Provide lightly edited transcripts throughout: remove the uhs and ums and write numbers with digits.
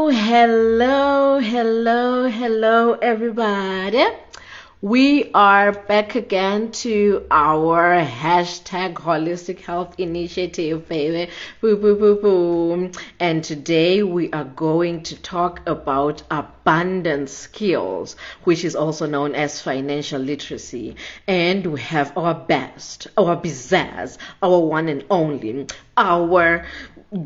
Hello, everybody. We are back again to our hashtag Holistic Health Initiative, baby. Boom, boom, boom, boom. And today we are going to talk about abundance skills, which is also known as financial literacy. And we have our best, our pizzazz, our one and only, our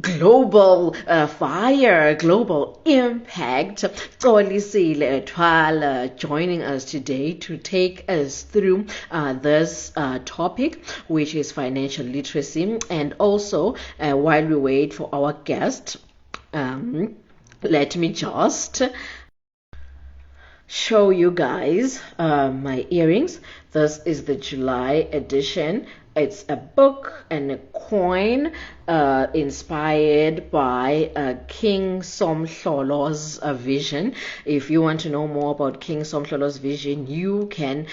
global fire, global impact, Colisile Hloniphile joining us today to take us through this topic, which is financial literacy. And also, while we wait for our guest, let me just show you guys my earrings. This is the July edition. It's a book and a coin inspired by King Somhlolo's vision. If you want to know more about King Somhlolo's vision, you can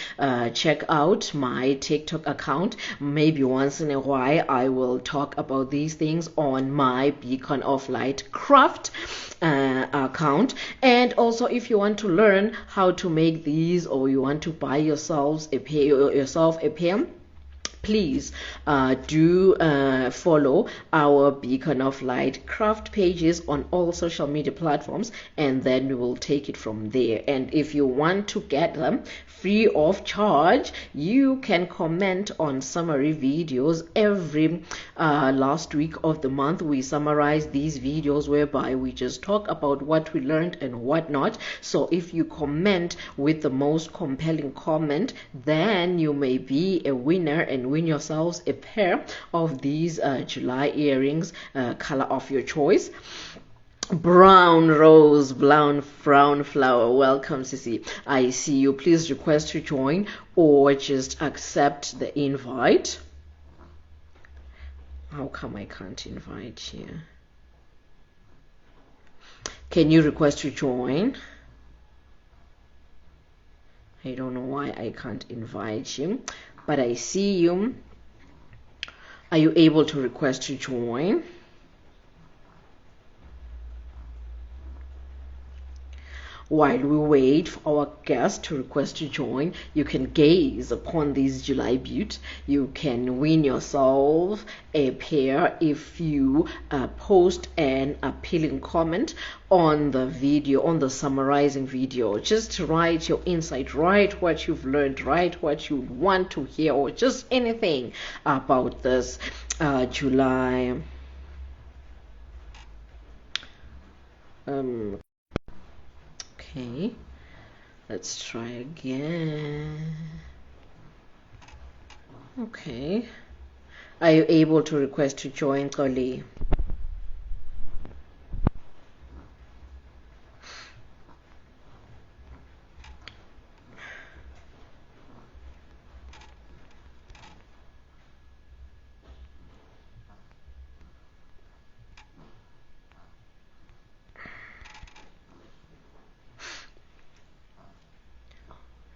check out my TikTok account. Maybe once in a while I will talk about these things on my Beacon of Light craft account. And also, if you want to learn how to make these, or you want to buy yourself a pair, please do follow our Beacon of Light craft pages on all social media platforms, and then we will take it from there. And if you want to get them free of charge, you can comment on summary videos. Every last week of the month we summarize these videos whereby we just talk about what we learned and what not. So if you comment with the most compelling comment, then you may be a winner and win yourselves a pair of these July earrings, color of your choice. Brown rose, brown flower. Welcome, Sissy. I see you. Please request to join or just accept the invite. How come I can't invite you? Can you request to join? I don't know why I can't invite you, but I see you. Are you able to request to join? While we wait for our guest to request to join, you can gaze upon these July beauty. You can win yourself a pair if you post an appealing comment on the video, on the summarizing video. Just write your insight, write what you've learned, write what you want to hear, or just anything about this July okay, let's try again. Okay, are you able to request to join, Koli?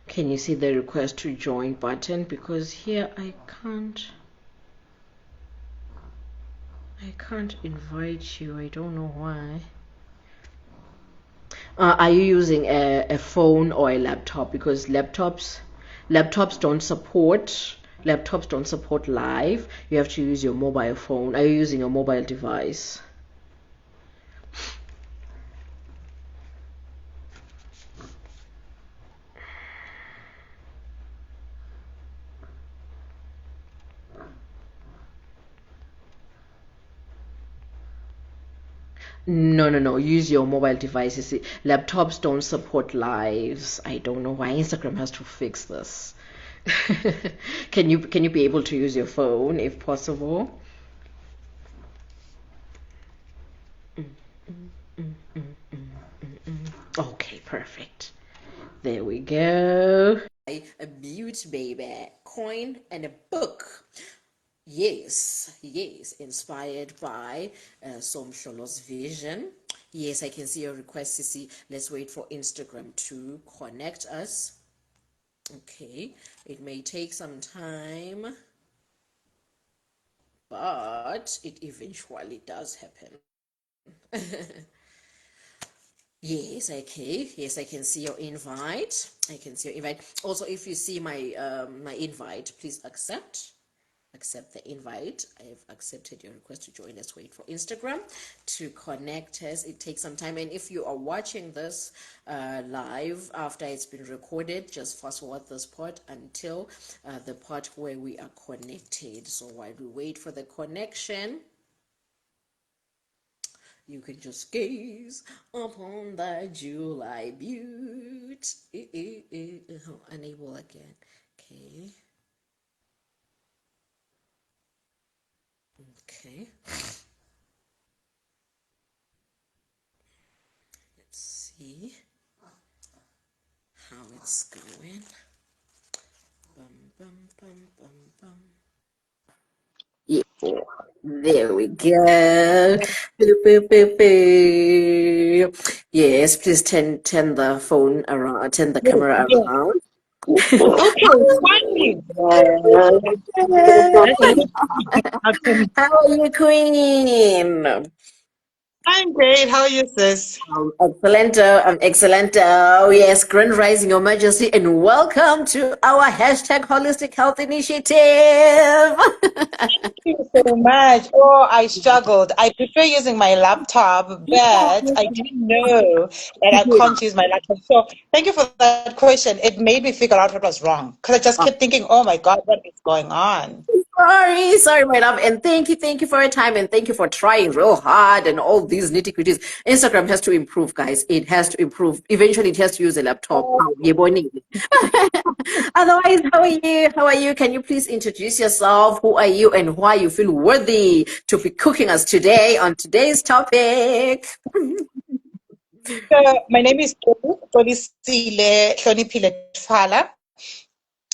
Can you see the request to join button? Because here I can't invite you. I don't know why. Are you using a phone or a laptop? Because laptops don't support live. You have to use your mobile phone. Are you using a mobile device? No. Use your mobile devices. Laptops don't support lives. I don't know why Instagram has to fix this. Can you be able to use your phone if possible? Okay, perfect. There we go. A beauty baby, coin and a book. Yes, inspired by Somhlolo's vision. Yes, I can see your request, Sissy. Let's wait for Instagram to connect us. Okay, it may take some time, but it eventually does happen. Yes, okay. Yes, I can see your invite. I can see your invite. Also, if you see my invite, please accept the invite. I have accepted your request to join us. Wait for Instagram to connect us. It takes some time, and if you are watching this live after it's been recorded, just fast forward this part until the part where we are connected. So while we wait for the connection, you can just gaze upon the July butte. Unable again. Okay. Okay. Let's see how it's going. Bum, bum, bum, bum, bum. Yeah, there we go. Boop, boop, boop, boop. Yes, please turn the phone around, turn the Yes, camera yes. around. Okay, finally. That's a good outcome. How are you, Queen? I'm great. How are you, sis? Excellento, excellento. Yes, Grand Rising, Your Majesty, and welcome to our hashtag Holistic Health Initiative. Thank you so much. Oh, I struggled. I prefer using my laptop, but I didn't know that I Yeah. can't use my laptop. So thank you for that question. It made me figure out what was wrong because I just kept thinking, oh my God, what is going on? Sorry, my love. And thank you for your time and thank you for trying real hard and all these nitty-gritties. Instagram has to improve, guys. It has to improve. Eventually, it has to use a laptop. Otherwise, how are you? How are you? Can you please introduce yourself? Who are you and why you feel worthy to be cooking us today on today's topic? So my name is Colisile Hloniphile Tfwala.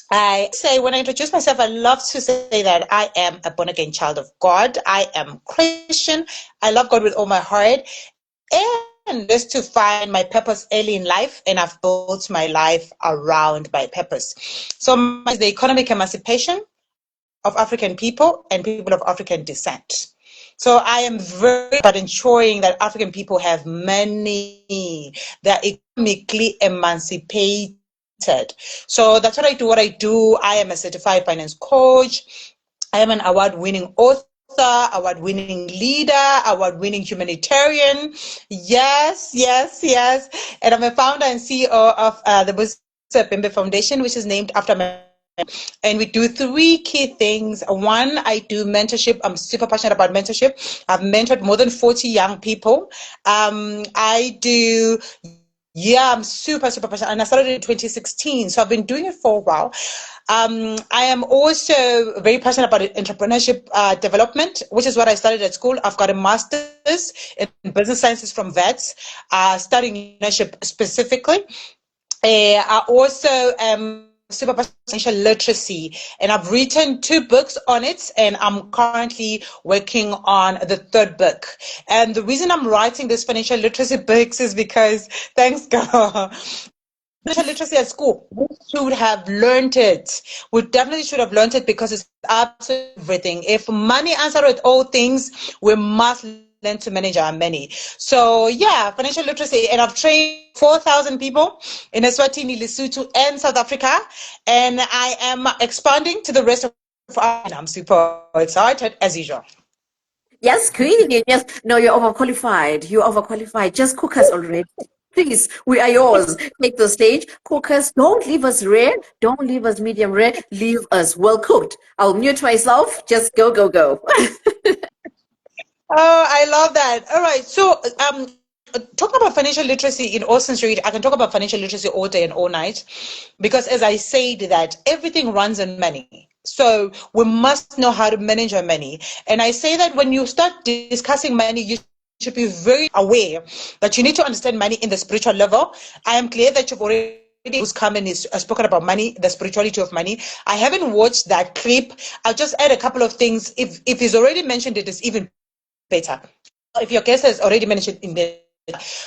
I say when I introduce myself, I love to say that I am a born again child of God. I am Christian. I love God with all my heart. And just to find my purpose early in life, and I've built my life around my purpose. So mine is the economic emancipation of African people and people of African descent. So I am very about ensuring that African people have money, they're economically emancipated. So that's what I do. What I do, I am a certified finance coach. I am an award-winning author, award-winning leader, award-winning humanitarian. Yes, yes, yes. And I'm a founder and CEO of the Busa Pembe Foundation, which is named after my, and we do three key things. One, I do mentorship. I'm super passionate about mentorship. I've mentored more than 40 young people. I do, yeah, I'm super passionate. And I started in 2016. So I've been doing it for a while. I am also very passionate about entrepreneurship development, which is what I studied at school. I've got a master's in business sciences from VETS, studying entrepreneurship specifically. I also am super passionate about financial literacy, and I've written 2 books on it, and I'm currently working on the 3rd book. And the reason I'm writing this financial literacy books is because, thanks God, financial literacy at school, we should have learned it. We definitely should have learned it because it's absolutely everything. If money answers all things, we must learn to manage our money. So yeah, financial literacy, and I've trained 4,000 people in Eswatini, Lesotho, and South Africa, and I am expanding to the rest of Africa. I'm super excited as usual. Yes, Queen. Yes. No, you're overqualified. You're overqualified. Just cook us already. Please, we are yours. Take the stage. Cook us. Don't leave us rare. Don't leave us medium rare. Leave us well cooked. I'll mute myself. Just go, go, go. Oh, I love that. All right. So, talk about financial literacy in all sincerity. I can talk about financial literacy all day and all night because, as I said, that everything runs on money. So, we must know how to manage our money. And I say that when you start discussing money, you should be very aware that you need to understand money in the spiritual level. I am clear that you've already who's come and is spoken about money, the spirituality of money. I haven't watched that clip. I'll just add a couple of things. If he's already mentioned it, it's even better. If your guest has already mentioned in there,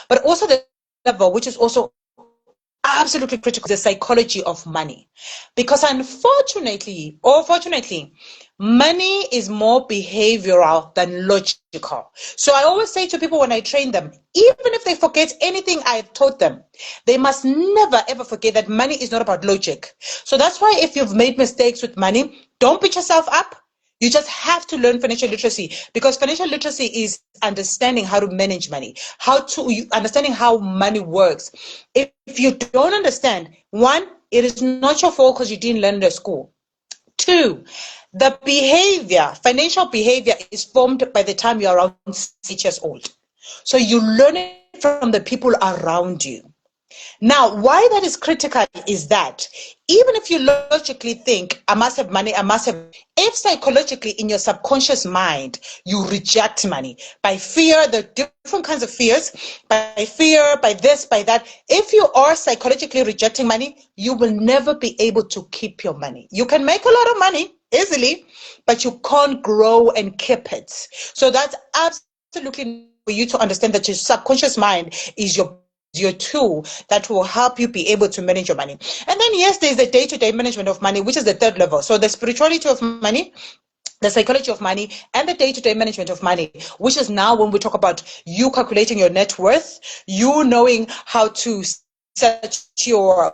but also the level, which is also absolutely critical, the psychology of money. Because unfortunately, or fortunately, Money is more behavioral than logical. So I always say to people when I train them, even if they forget anything I've taught them, they must never ever forget that money is not about logic. So that's why if you've made mistakes with money, don't beat yourself up. You just have to learn financial literacy, because financial literacy is understanding how to manage money, understanding how money works. If you don't understand, one, it is not your fault because you didn't learn it at school. Two, the behavior, financial behavior, is formed by the time you're around 6 years old. So you learn it from the people around you. Now, why that is critical is that even if you logically think, I must have money, if psychologically in your subconscious mind, you reject money by fear, the different kinds of fears, by fear, by this, by that, if you are psychologically rejecting money, you will never be able to keep your money. You can make a lot of money easily, but you can't grow and keep it. So that's absolutely for you to understand that your subconscious mind is your tool that will help you be able to manage your money. And then yes, there's the day-to-day management of money, which is the third level. So the spirituality of money, the psychology of money, and the day-to-day management of money, which is now when we talk about you calculating your net worth, you knowing how to set your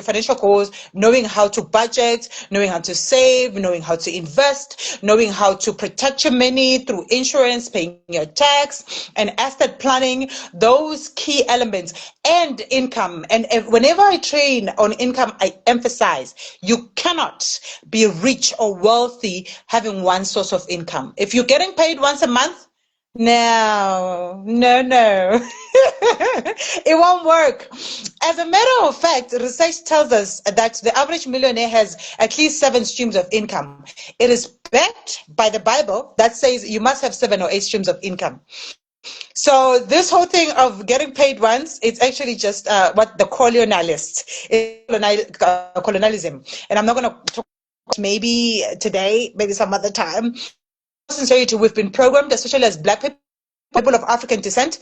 financial goals, knowing how to budget, knowing how to save, knowing how to invest, knowing how to protect your money through insurance, paying your tax, and estate planning, those key elements, and income. And whenever I train on income, I emphasize you cannot be rich or wealthy having one source of income. If you're getting paid once a month, no. It won't work. As a matter of fact, research tells us that the average millionaire has at least 7 streams of income. It is backed by the Bible that says you must have 7 or 8 streams of income. So this whole thing of getting paid once, it's actually just what the colonialists, colonialism. And I'm not going to talk about maybe today, maybe some other time. Sincerity, we've been programmed, especially as Black people of African descent,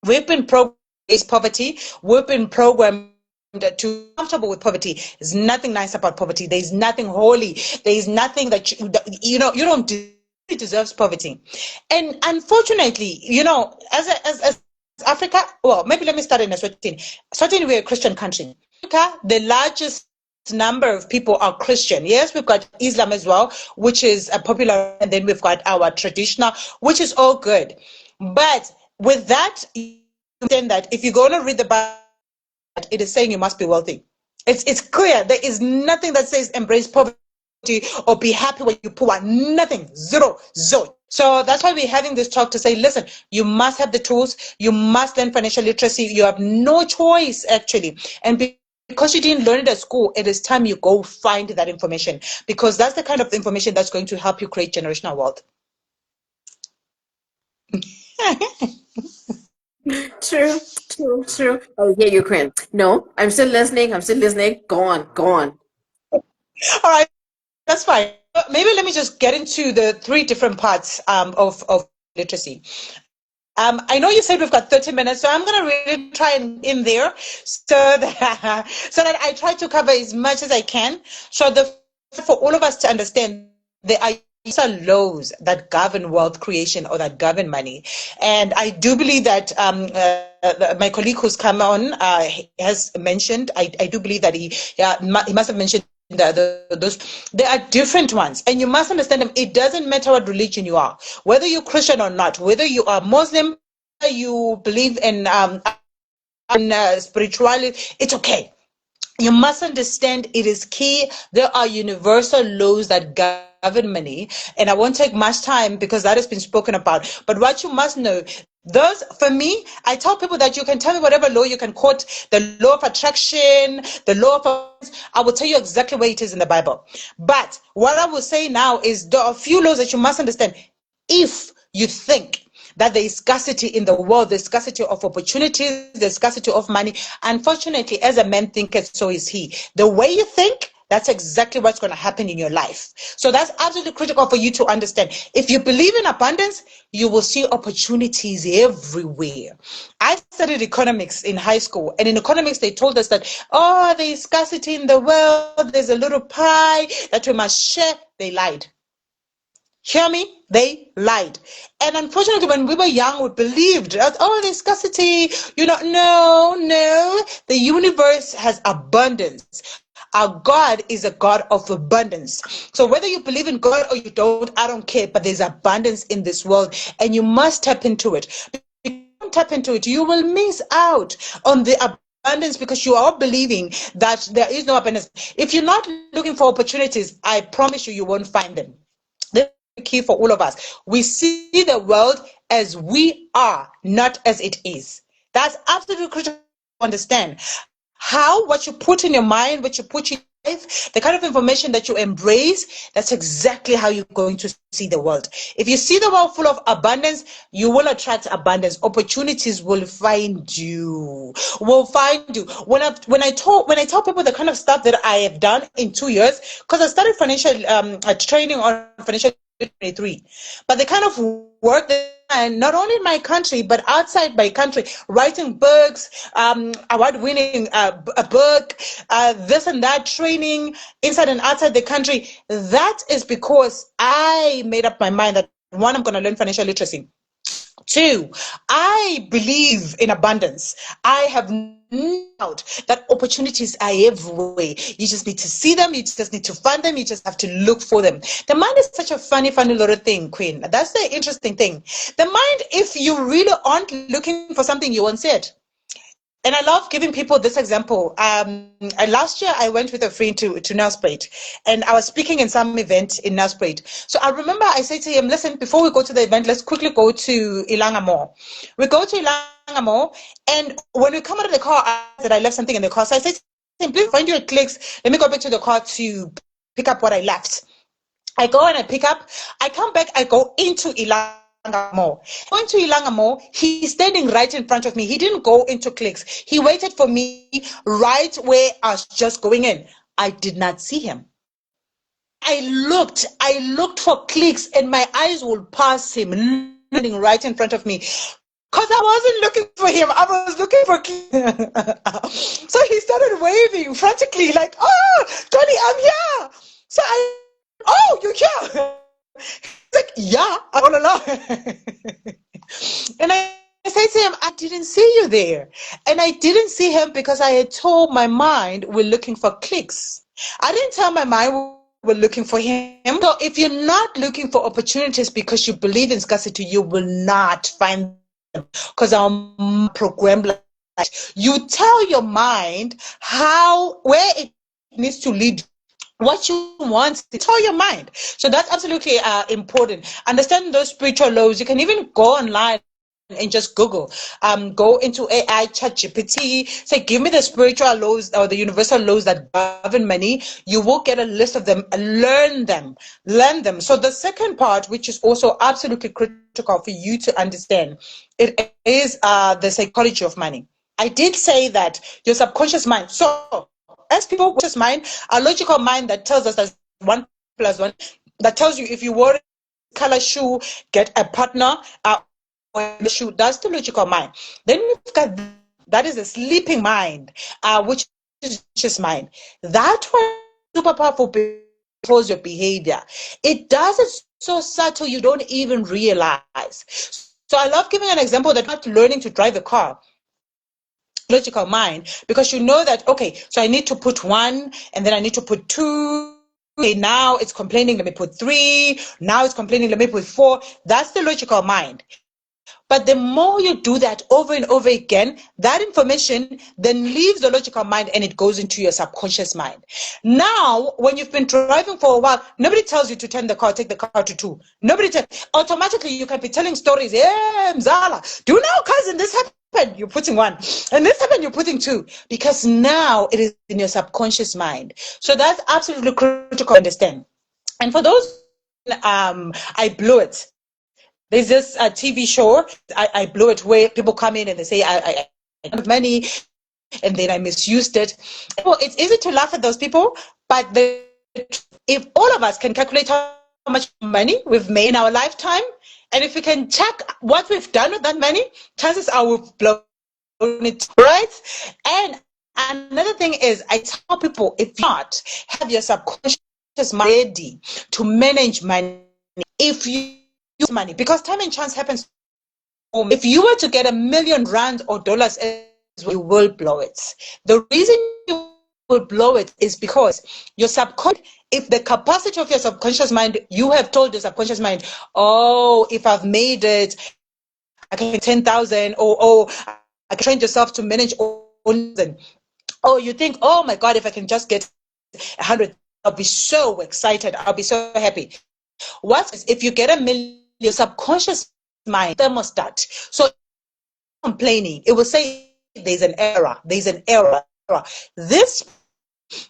we've been programmed against poverty. We've been programmed to be comfortable with poverty. There's nothing nice about poverty. There's nothing holy. There's nothing that you don't deserve poverty. And unfortunately, as Africa, well, maybe let me start in Eswatini. Eswatini, we're a Christian country. Africa, the largest number of people are Christian. Yes, we've got Islam as well, which is a popular, and then we've got our traditional, which is all good. But with that, you understand that if you're going to read the Bible, it is saying you must be wealthy. It's clear. There is nothing that says embrace poverty or be happy when you poor. Nothing. Zero. So that's why we're having this talk to say, listen, you must have the tools. You must learn financial literacy. You have no choice, actually. And because you didn't learn it at school, it is time you go find that information, because that's the kind of information that's going to help you create generational wealth. True. Oh, yeah, Ukraine. No, I'm still listening. Go on. All right, that's fine. Maybe let me just get into the 3 different parts of literacy. I know you said we've got 30 minutes, so I'm going to really try and in there so that I try to cover as much as I can. So for all of us to understand, there are laws that govern wealth creation or that govern money. And I do believe that my colleague who's come on has mentioned, I do believe that he must have mentioned those. There are different ones, and you must understand them. It doesn't matter what religion you are, whether you're Christian or not, whether you are Muslim, whether you believe in spirituality, it's okay. You must understand it is key. There are universal laws that govern money, and I won't take much time because that has been spoken about. But what you must know, those, for me, I tell people that you can tell me whatever law you can quote, the law of attraction, the law of, I will tell you exactly where it is in the Bible. But what I will say now is there are a few laws that you must understand. If you think that there is scarcity in the world, there's scarcity of opportunities, there's scarcity of money, unfortunately, as a man thinketh, so is he. The way you think, that's exactly what's going to happen in your life. So that's absolutely critical for you to understand. If you believe in abundance, you will see opportunities everywhere. I studied economics in high school, and in economics, they told us that, oh, there's scarcity in the world, there's a little pie that we must share. They lied. Hear me? They lied. And unfortunately, when we were young, we believed that, oh, there's scarcity. No. The universe has abundance. Our God is a God of abundance. So whether you believe in God or you don't, I don't care. But there's abundance in this world, and you must tap into it. If you don't tap into it, you will miss out on the abundance because you are believing that there is no abundance. If you're not looking for opportunities, I promise you, you won't find them. This is key for all of us. We see the world as we are, not as it is. That's absolutely critical to understand. How what you put in your mind, what you put in your life, the kind of information that you embrace, that's exactly how you're going to see the world. If you see the world full of abundance, you will attract abundance. Opportunities will find you. Will find you. When I tell people the kind of stuff that I have done in 2 years, because I started financial training on financial 23, but the kind of work that, and not only in my country but outside my country, writing books, award-winning a book, this and that, training inside and outside the country, that is because I made up my mind that, one, I'm going to learn financial literacy. Two, I believe in abundance. I have no doubt that opportunities are everywhere. You just need to see them. You just need to find them. You just have to look for them. The mind is such a funny little thing, Queen. That's the interesting thing. The mind, if you really aren't looking for something, you won't see it. And I love giving people this example. Last year, I went with a friend to Nelspruit, and I was speaking in some event in Nelspruit. So I remember I said to him, listen, before we go to the event, let's quickly go to Ilanga Mall. We go to Ilanga Mall, and when we come out of the car, I said I left something in the car. So I said to him, please find your clicks. Let me go back to the car to pick up what I left. I go and I pick up. I come back. I go into Ilanga Mall. Going to Ilanga Mall, he's standing right in front of me. He didn't go into clicks. He waited for me right where I was just going in. I did not see him. I looked for clicks, and my eyes would pass him, standing right in front of me. Because I wasn't looking for him, I was looking for clicks. So he started waving frantically, like, oh, Johnny, I'm here. So oh, you're here. He's like, yeah, all along. And I said to him, I didn't see you there. And I didn't see him because I had told my mind we're looking for clicks. I didn't tell my mind we're looking for him. So if you're not looking for opportunities because you believe in scarcity, you will not find them. Because I'm programmed like that. You tell your mind where it needs to lead, what you want to tell your mind. So that's absolutely important. Understand those spiritual laws. You can even go online and just Google, go into AI, ChatGPT, say, give me the spiritual laws or the universal laws that govern money. You will get a list of them, learn them. So the second part, which is also absolutely critical for you to understand, it is the psychology of money. I did say that your subconscious mind. So as people, conscious mind, our logical mind that tells us that 1 + 1, that tells you if you wear a color shoe, get a partner, the shoe. That's the logical mind. Then you've got that is a sleeping mind, which is conscious mind. That one is super powerful, controls your behavior. It does it so subtle you don't even realize. So I love giving an example that you're not learning to drive a car. Logical mind, because you know that, okay, so I need to put 1 and then I need to put 2. Okay, now it's complaining, let me put 3. Now it's complaining, let me put 4. That's the logical mind. But the more you do that over and over again, that information then leaves the logical mind and it goes into your subconscious mind. Now, when you've been driving for a while, nobody tells you to turn the car, take the car to 2. Nobody tells. Automatically, you can be telling stories. Yeah, Mzala, do you know, cousin, this happened? You're putting 1. And this happened, you're putting 2. Because now it is in your subconscious mind. So that's absolutely critical to understand. And for those, I blew it. There's this TV show, I blew it, where people come in and they say, I have money, and then I misused it. Well, it's easy to laugh at those people, but if all of us can calculate how much money we've made in our lifetime, and if we can check what we've done with that money, chances are we've blown it, right? And another thing is, I tell people, if you not have your subconscious mind ready to manage money, if you use money, because time and chance happens. If you were to get R1 million or dollars, you will blow it. The reason you will blow it is because your subconscious, if the capacity of your subconscious mind, you have told your subconscious mind, oh, if I've made it, I can 10,000, or I can train yourself to manage all. Oh, you think, oh my God, if I can just get 100, I'll be so excited. I'll be so happy. If you get R1 million, your subconscious mind thermostat. So complaining, it will say there's an error. This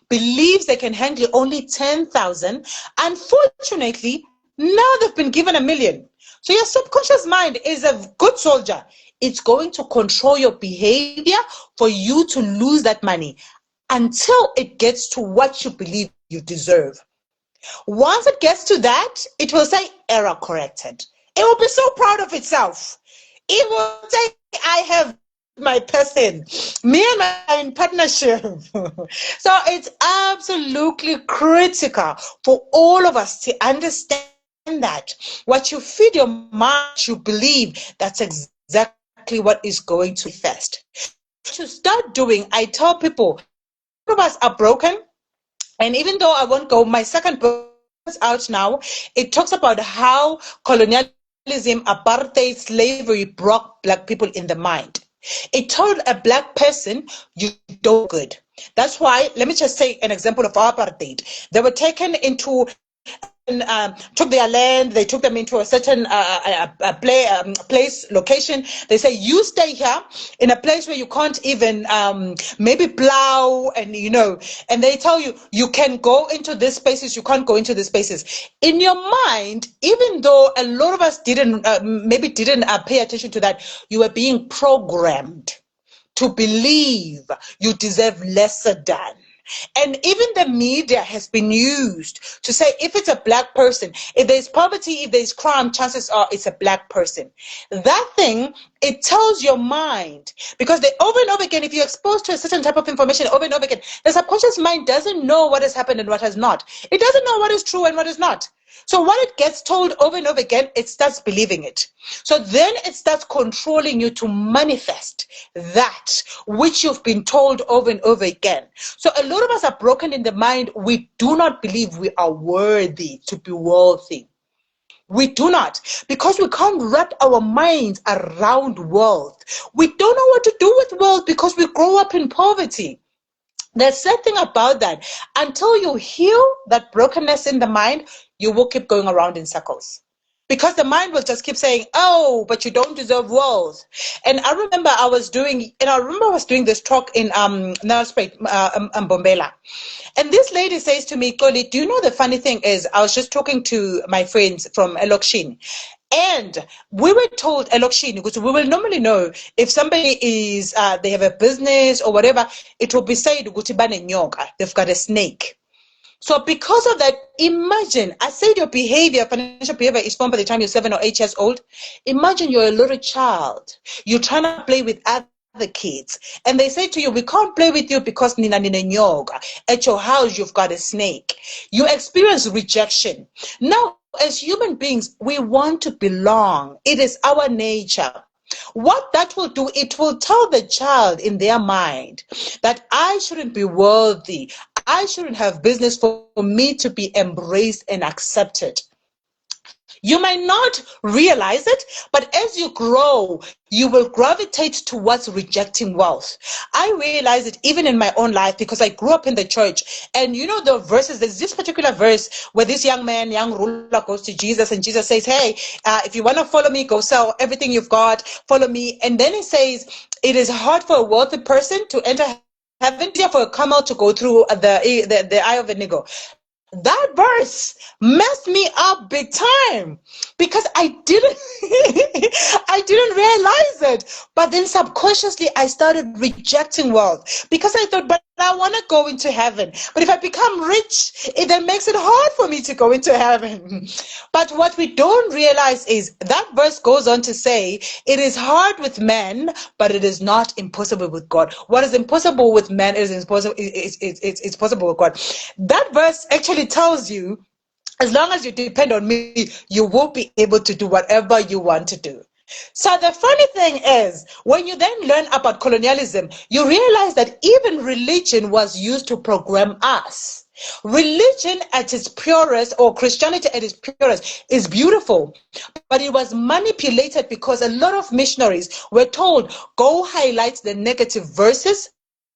believes they can handle only 10,000. Unfortunately, now they've been given R1 million. So your subconscious mind is a good soldier. It's going to control your behavior for you to lose that money until it gets to what you believe you deserve. Once it gets to that, it will say error corrected. It will be so proud of itself. It will say, I have my person, me and I in partnership. So it's absolutely critical for all of us to understand that what you feed your mind, you believe that's exactly what is going to manifest. To start doing, I tell people, all of us are broken. And even though I won't go, my second book is out now. It talks about how colonialism, apartheid, slavery broke Black people in the mind. It told a Black person, you don't good. That's why, let me just say an example of apartheid. They were taken into took their land, they took them into a certain place, location. They say, you stay here in a place where you can't even maybe plow, and and they tell you, you can go into these spaces, you can't go into these spaces. In your mind, even though a lot of us didn't pay attention to that, you were being programmed to believe you deserve lesser than. And even the media has been used to say, if it's a Black person, if there's poverty, if there's crime, chances are it's a Black person. That thing, it tells your mind, because they over and over again, if you're exposed to a certain type of information over and over again, the subconscious mind doesn't know what has happened and what has not. It doesn't know what is true and what is not. So what it gets told over and over again, it starts believing it. So then it starts controlling you to manifest that which you've been told over and over again. So a lot of us are broken in the mind. We do not believe we are worthy to be wealthy. We do not, because we can't wrap our minds around wealth. We don't know what to do with wealth because we grow up in poverty. The sad thing about that, until you heal that brokenness in the mind, you will keep going around in circles. Because the mind will just keep saying, oh, but you don't deserve wealth. And I remember I was doing this talk in Nelspruit, Mbombela. And this lady says to me, Koli, do you know the funny thing is, I was just talking to my friends from Elokshin. And we were told, Elokshin, because we will normally know if somebody is, they have a business or whatever, it will be said, they've got a snake. So because of that, imagine, I said your behavior, financial behavior is formed by the time you're 7 or 8 years old. Imagine you're a little child. You're trying to play with other kids. And they say to you, we can't play with you because nina nyoga. At your house, you've got a snake. You experience rejection. Now, as human beings, we want to belong. It is our nature. What that will do, it will tell the child in their mind that I shouldn't be worthy. I shouldn't have business for me to be embraced and accepted. You might not realize it, but as you grow, you will gravitate towards rejecting wealth. I realize it even in my own life because I grew up in the church. And you know the verses, there's this particular verse where this young ruler goes to Jesus and Jesus says, hey, if you want to follow me, go sell everything you've got, follow me. And then he says, it is hard for a wealthy person to enter heaven, easier for a camel to go through the eye of a needle. that verse messed me up big time because I didn't I didn't realize it. But then subconsciously I started rejecting wealth because I thought, but I want to go into heaven. But if I become rich, it then makes it hard for me to go into heaven. But what we don't realize is that verse goes on to say, it is hard with men, but it is not impossible with God. What is impossible with men is impossible. It's possible with God. That verse actually tells you, as long as you depend on me, you will be able to do whatever you want to do. So the funny thing is, when you then learn about colonialism, you realize that even religion was used to program us. Religion at its purest, or Christianity at its purest, is beautiful, but it was manipulated because a lot of missionaries were told, go highlight the negative verses,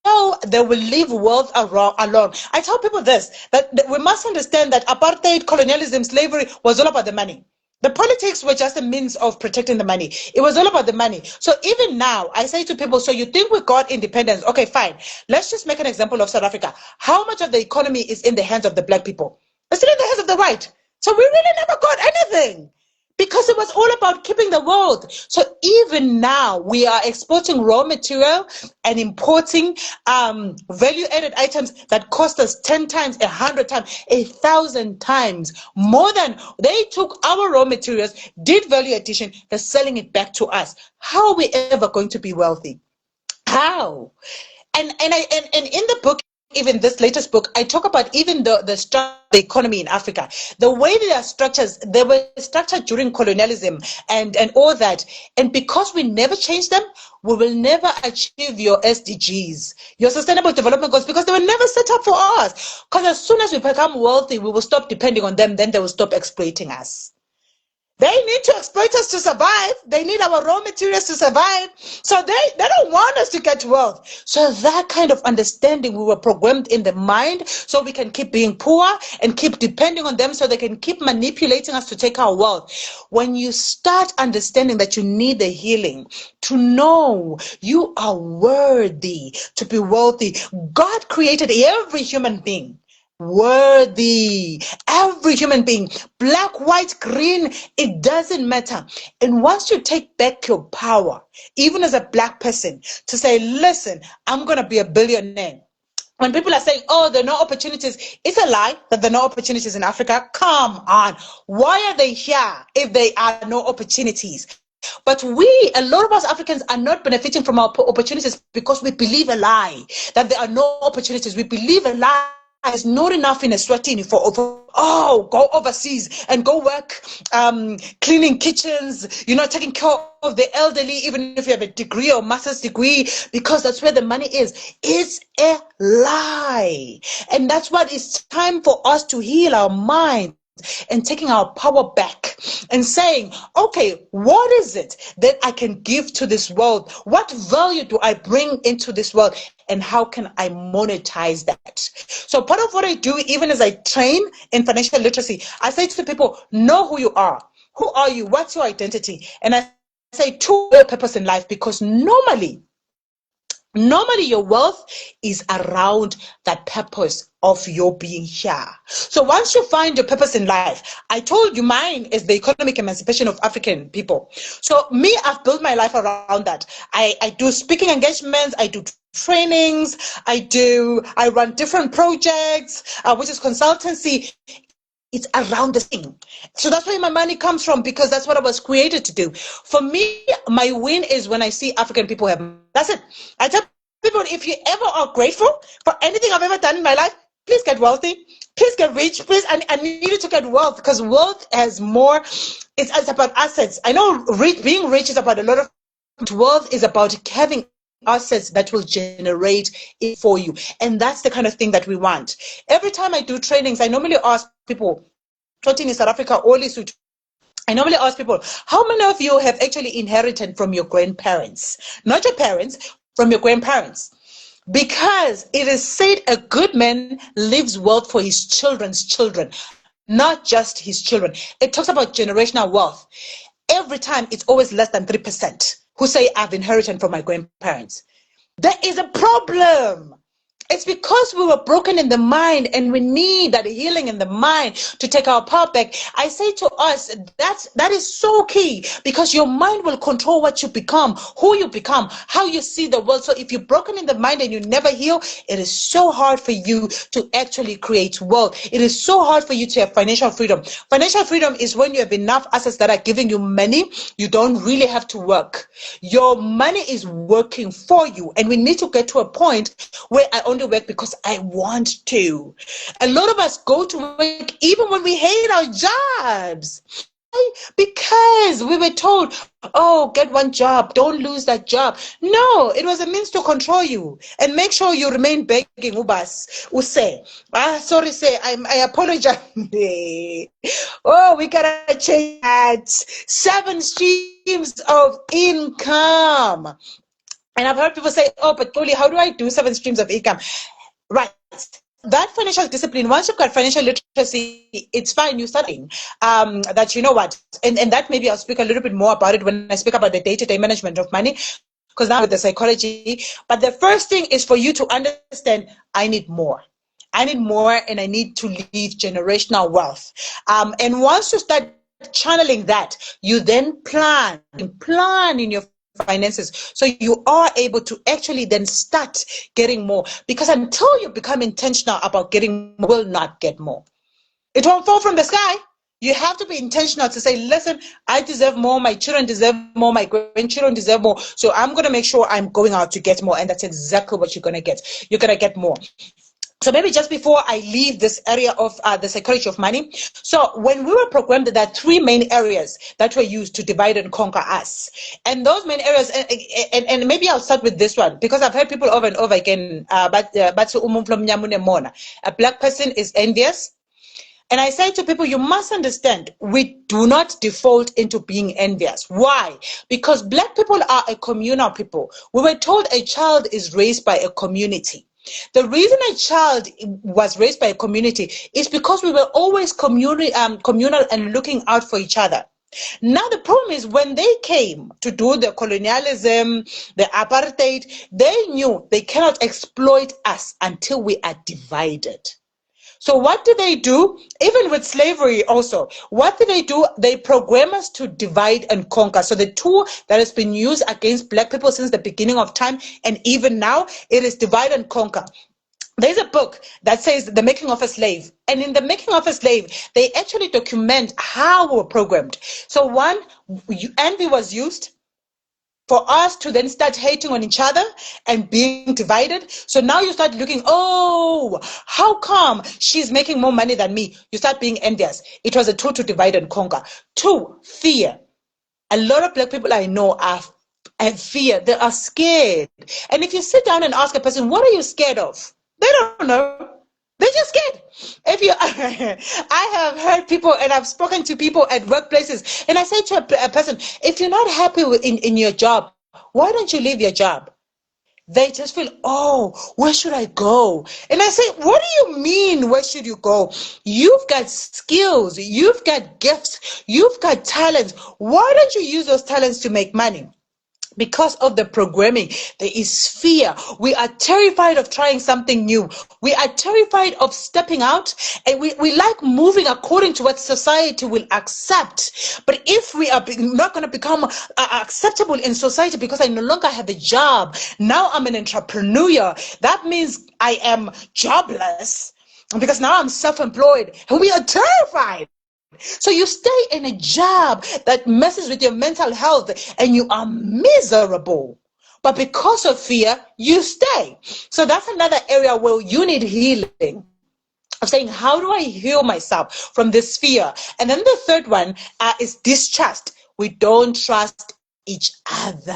so they will leave wealth alone. I tell people this, that we must understand that apartheid, colonialism, slavery was all about the money. The politics were just a means of protecting the money. It was all about the money. So even now, I say to people, so you think we got independence? Okay, fine. Let's just make an example of South Africa. How much of the economy is in the hands of the black people? It's still in the hands of the white. So we really never got anything, because it was all about keeping the world. So even now, we are exporting raw material and importing value-added items that cost us 10 times, 100 times, 1,000 times more than they took our raw materials, did value addition, they're selling it back to us. How are we ever going to be wealthy? How? And in the book, even this latest book, I talk about even the structure of the economy in Africa, the way they are structured. They were structured during colonialism and all that. And because we never change them, we will never achieve your SDGs, your sustainable development goals, because they were never set up for us. Because as soon as we become wealthy, we will stop depending on them. Then they will stop exploiting us. They need to exploit us to survive. They need our raw materials to survive. So they don't want us to get wealth. So that kind of understanding, we were programmed in the mind so we can keep being poor and keep depending on them so they can keep manipulating us to take our wealth. When you start understanding that you need the healing, to know you are worthy to be wealthy. God created every human being worthy. Every human being, black, white, green, it doesn't matter. And once you take back your power, even as a black person, to say, listen, I'm going to be a billionaire. When people are saying, oh, there are no opportunities, it's a lie that there are no opportunities in Africa. Come on. Why are they here if there are no opportunities? But a lot of us Africans are not benefiting from our opportunities because we believe a lie that there are no opportunities. We believe a lie. It's not enough in Eswatini for go overseas and go work cleaning kitchens, taking care of the elderly, even if you have a degree or master's degree, because that's where the money is. It's a lie. And that's what it's time for us to heal our mind and taking our power back and saying, okay, what is it that I can give to this world? What value do I bring into this world? And how can I monetize that? So part of what I do, even as I train in financial literacy, I say to people, know who you are. Who are you? What's your identity? And I say, to your purpose in life, because normally your wealth is around that purpose of your being here. So once you find your purpose in life, I told you mine is the economic emancipation of African people. So me, I've built my life around that. I do speaking engagements, I do trainings, I run different projects, which is consultancy. It's around the thing. So that's where my money comes from, because that's what I was created to do. For me, my win is when I see African people have, that's it. I tell people, if you ever are grateful for anything I've ever done in my life, please get wealthy, please get rich, please. I need you to get wealth, because wealth has more, it's about assets. I know being rich is about a lot of, wealth is about having assets that will generate it for you. And that's the kind of thing that we want. Every time I do trainings, I normally ask people, in South Africa, I normally ask people, how many of you have actually inherited from your grandparents? Not your parents, from your grandparents. Because it is said a good man leaves wealth for his children's children, not just his children. It talks about generational wealth. Every time it's always less than 3% who say I've inherited from my grandparents. There is a problem. It's because we were broken in the mind and we need that healing in the mind to take our power back. I say to us, that is so key, because your mind will control what you become, who you become, how you see the world. So if you're broken in the mind and you never heal, it is so hard for you to actually create wealth. It is so hard for you to have financial freedom. Financial freedom is when you have enough assets that are giving you money. You don't really have to work. Your money is working for you. And we need to get to a point where I only work because I want to. A lot of us go to work even when we hate our jobs. Because we were told, oh, get one job, don't lose that job. No, it was a means to control you and make sure you remain begging. Ubas, say, sorry, say, I apologize. Oh, we gotta change that. 7 streams of income. And I've heard people say, oh, but Koli, how do I do 7 streams of income? Right. That financial discipline, once you've got financial literacy, it's fine. You start that, you know what, and that maybe I'll speak a little bit more about it when I speak about the day-to-day management of money, because now with the psychology. But the first thing is for you to understand, I need more. I need more, and I need to leave generational wealth. And once you start channeling that, you then plan in your finances, so you are able to actually then start getting more, because until you become intentional about getting more, you will not get more. It won't fall from the sky. You have to be intentional to say, listen, I deserve more, my children deserve more, my grandchildren deserve more, so I'm going to make sure I'm going out to get more. And that's exactly what you're going to get. You're going to get more. So maybe just before I leave this area of the psychology of money, so when we were programmed, there are 3 main areas that were used to divide and conquer us. And those main areas, and maybe I'll start with this one, because I've heard people over and over again, a black person is envious. And I say to people, you must understand, we do not default into being envious. Why? Because black people are a communal people. We were told a child is raised by a community. The reason a child was raised by a community is because we were always communal and looking out for each other. Now the problem is, when they came to do the colonialism, the apartheid, they knew they cannot exploit us until we are divided. So what do? Even with slavery also, what do? They program us to divide and conquer. So the tool that has been used against black people since the beginning of time, and even now, it is divide and conquer. There's a book that says The Making of a Slave. And in The Making of a Slave, they actually document how we were programmed. So one, envy was used for us to then start hating on each other and being divided. So now you start looking, oh, how come she's making more money than me? You start being envious. It was a tool to divide and conquer. 2, fear. A lot of black people I know have fear. They are scared. And if you sit down and ask a person, what are you scared of? They don't know. They're just scared. If you, I have heard people, and I've spoken to people at workplaces, and I say to a person, if you're not happy in your job, why don't you leave your job? They just feel, oh, where should I go? And I say, what do you mean, where should you go? You've got skills, you've got gifts, you've got talents. Why don't you use those talents to make money? Because of the programming, there is fear. We are terrified of trying something new. We are terrified of stepping out, and we like moving according to what society will accept. But if we are not going to become acceptable in society because I no longer have a job, now I'm an entrepreneur, that means I am jobless because now I'm self-employed, and we are terrified. So you stay in a job that messes with your mental health and you are miserable. But because of fear, you stay. So that's another area where you need healing. Of saying, how do I heal myself from this fear? And then the third one is distrust. We don't trust each other.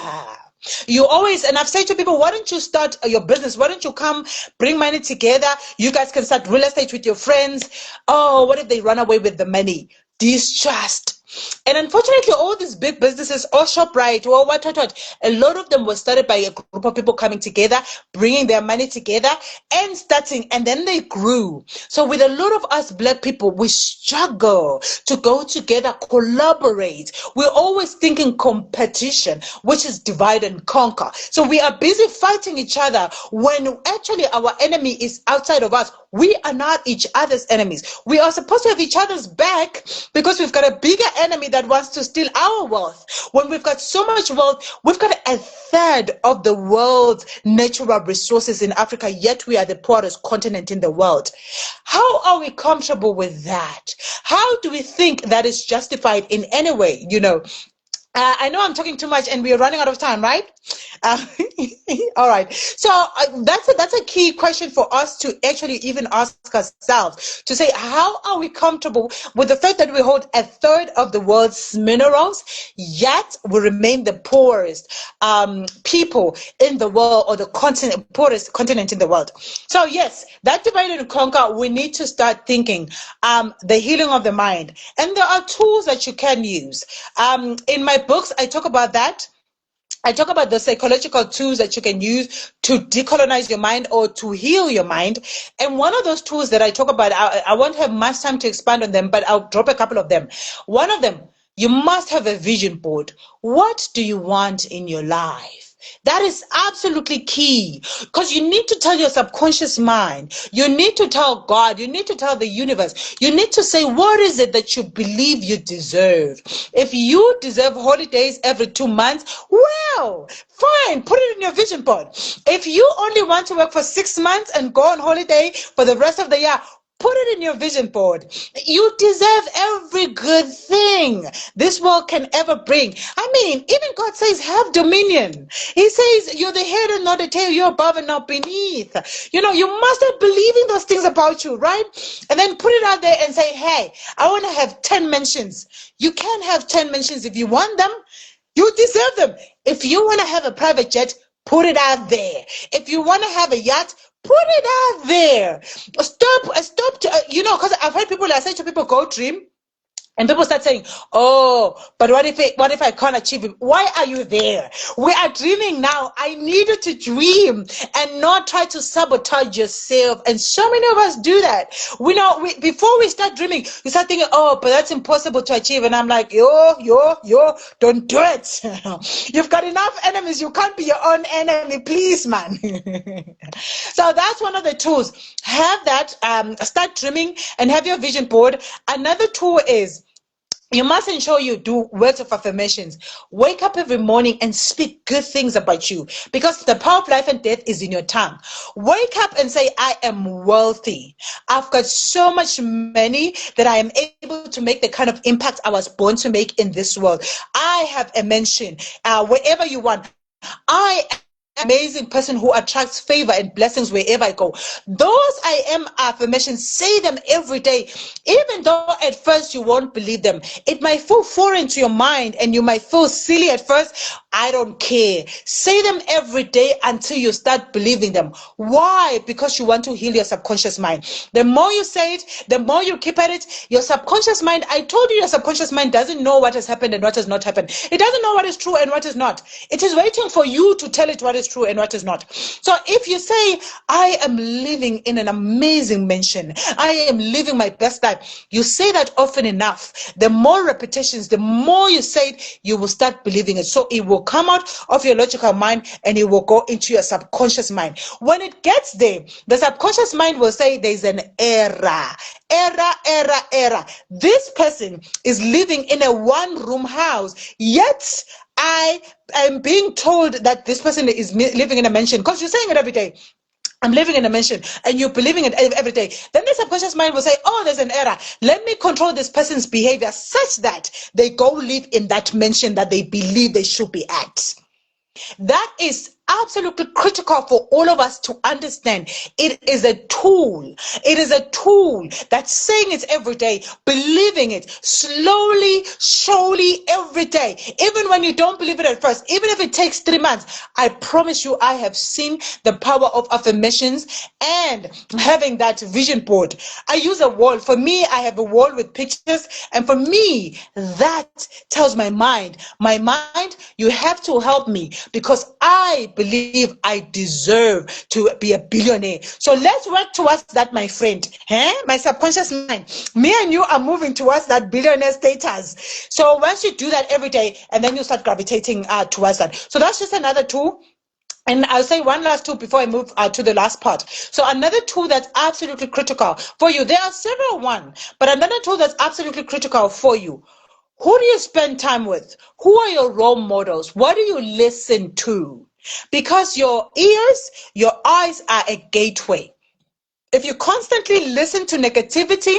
You always, and I've said to people, why don't you start your business? Why don't you come bring money together? You guys can start real estate with your friends. Oh, what if they run away with the money? Distrust. And unfortunately, all these big businesses, or ShopRite, or what, a lot of them were started by a group of people coming together, bringing their money together, and starting, and then they grew. So with a lot of us black people, we struggle to go together, collaborate. We're always thinking competition, which is divide and conquer. So we are busy fighting each other when actually our enemy is outside of us. We are not each other's enemies. We are supposed to have each other's back because we've got a bigger enemy that wants to steal our wealth. When we've got so much wealth, we've got a third of the world's natural resources in Africa, yet we are the poorest continent in the world. How are we comfortable with that? How do we think that is justified in any way? I know I'm talking too much and we are running out of time, right? All right. So that's a key question for us to actually even ask ourselves, to say, how are we comfortable with the fact that we hold a third of the world's minerals, yet we remain the poorest people in the world, or the poorest continent in the world? So yes, that divide and conquer, we need to start thinking the healing of the mind. And there are tools that you can use. In my books, I talk about that. I talk about the psychological tools that you can use to decolonize your mind or to heal your mind. And one of those tools that I talk about, I won't have much time to expand on them, but I'll drop a couple of them. One of them, you must have a vision board. What do you want in your life? That is absolutely key, because you need to tell your subconscious mind, you need to tell God, you need to tell the universe, you need to say, what is it that you believe you deserve? If you deserve holidays every 2 months, well, fine, put it in your vision board. If you only want to work for 6 months and go on holiday for the rest of the year, put it in your vision board. You deserve every good thing this world can ever bring. I mean, even God says, have dominion. He says, you're the head and not the tail. You're above and not beneath. You must start believing those things about you, right? And then put it out there and say, hey, I want to have 10 mentions. You can have 10 mentions if you want them. You deserve them. If you want to have a private jet, put it out there. If you want to have a yacht, put it out there. Stop, because I've heard people, I say to people, go dream. And people start saying, oh, but what if I can't achieve it? Why are you there? We are dreaming now. I need you to dream and not try to sabotage yourself. And so many of us do that. Before we start dreaming, we start thinking, oh, but that's impossible to achieve. And I'm like, yo, don't do it. You've got enough enemies. You can't be your own enemy. Please, man. So that's one of the tools. Have that, start dreaming and have your vision board. Another tool is, you must ensure you do words of affirmations. Wake up every morning and speak good things about you, because the power of life and death is in your tongue. Wake up and say, I am wealthy. I've got so much money that I am able to make the kind of impact I was born to make in this world. I have a mansion wherever you want. I am an amazing person who attracts favor and blessings wherever I go. Those I am affirmations, say them every day, even though at first you won't believe them. It might feel foreign to your mind and you might feel silly at first. I don't care. Say them every day until you start believing them. Why? Because you want to heal your subconscious mind. The more you say it, the more you keep at it, your subconscious mind, I told you, your subconscious mind doesn't know what has happened and what has not happened. It doesn't know what is true and what is not. It is waiting for you to tell it what is true and what is not. So if you say, I am living in an amazing mansion, I am living my best life, you say that often enough, the more repetitions, the more you say it, you will start believing it. So it will come out of your logical mind and it will go into your subconscious mind. When it gets there, the subconscious mind will say there's an error. This person is living in a one-room house, yet I am being told that this person is living in a mansion, because you're saying it every day. I'm living in a mansion, and you're believing it every day. Then the subconscious mind will say, oh, there's an error. Let me control this person's behavior such that they go live in that mansion that they believe they should be at. That is absolutely critical for all of us to understand. It is a tool. It is a tool that's saying it every day, believing it slowly, surely every day. Even when you don't believe it at first, even if it takes 3 months, I promise you, I have seen the power of affirmations and having that vision board. I use a wall. For me, I have a wall with pictures, and for me, that tells my mind, you have to help me because I believe I deserve to be a billionaire. So let's work towards that, my friend. My subconscious mind, me and you are moving towards that billionaire status. So once you do that every day, and then you start gravitating towards that. So that's just another tool. And I'll say one last tool before I move to the last part. So another tool that's absolutely critical for you, there are several ones, but another tool that's absolutely critical for you. Who do you spend time with? Who are your role models? What do you listen to? Because your ears, your eyes are a gateway. If you constantly listen to negativity,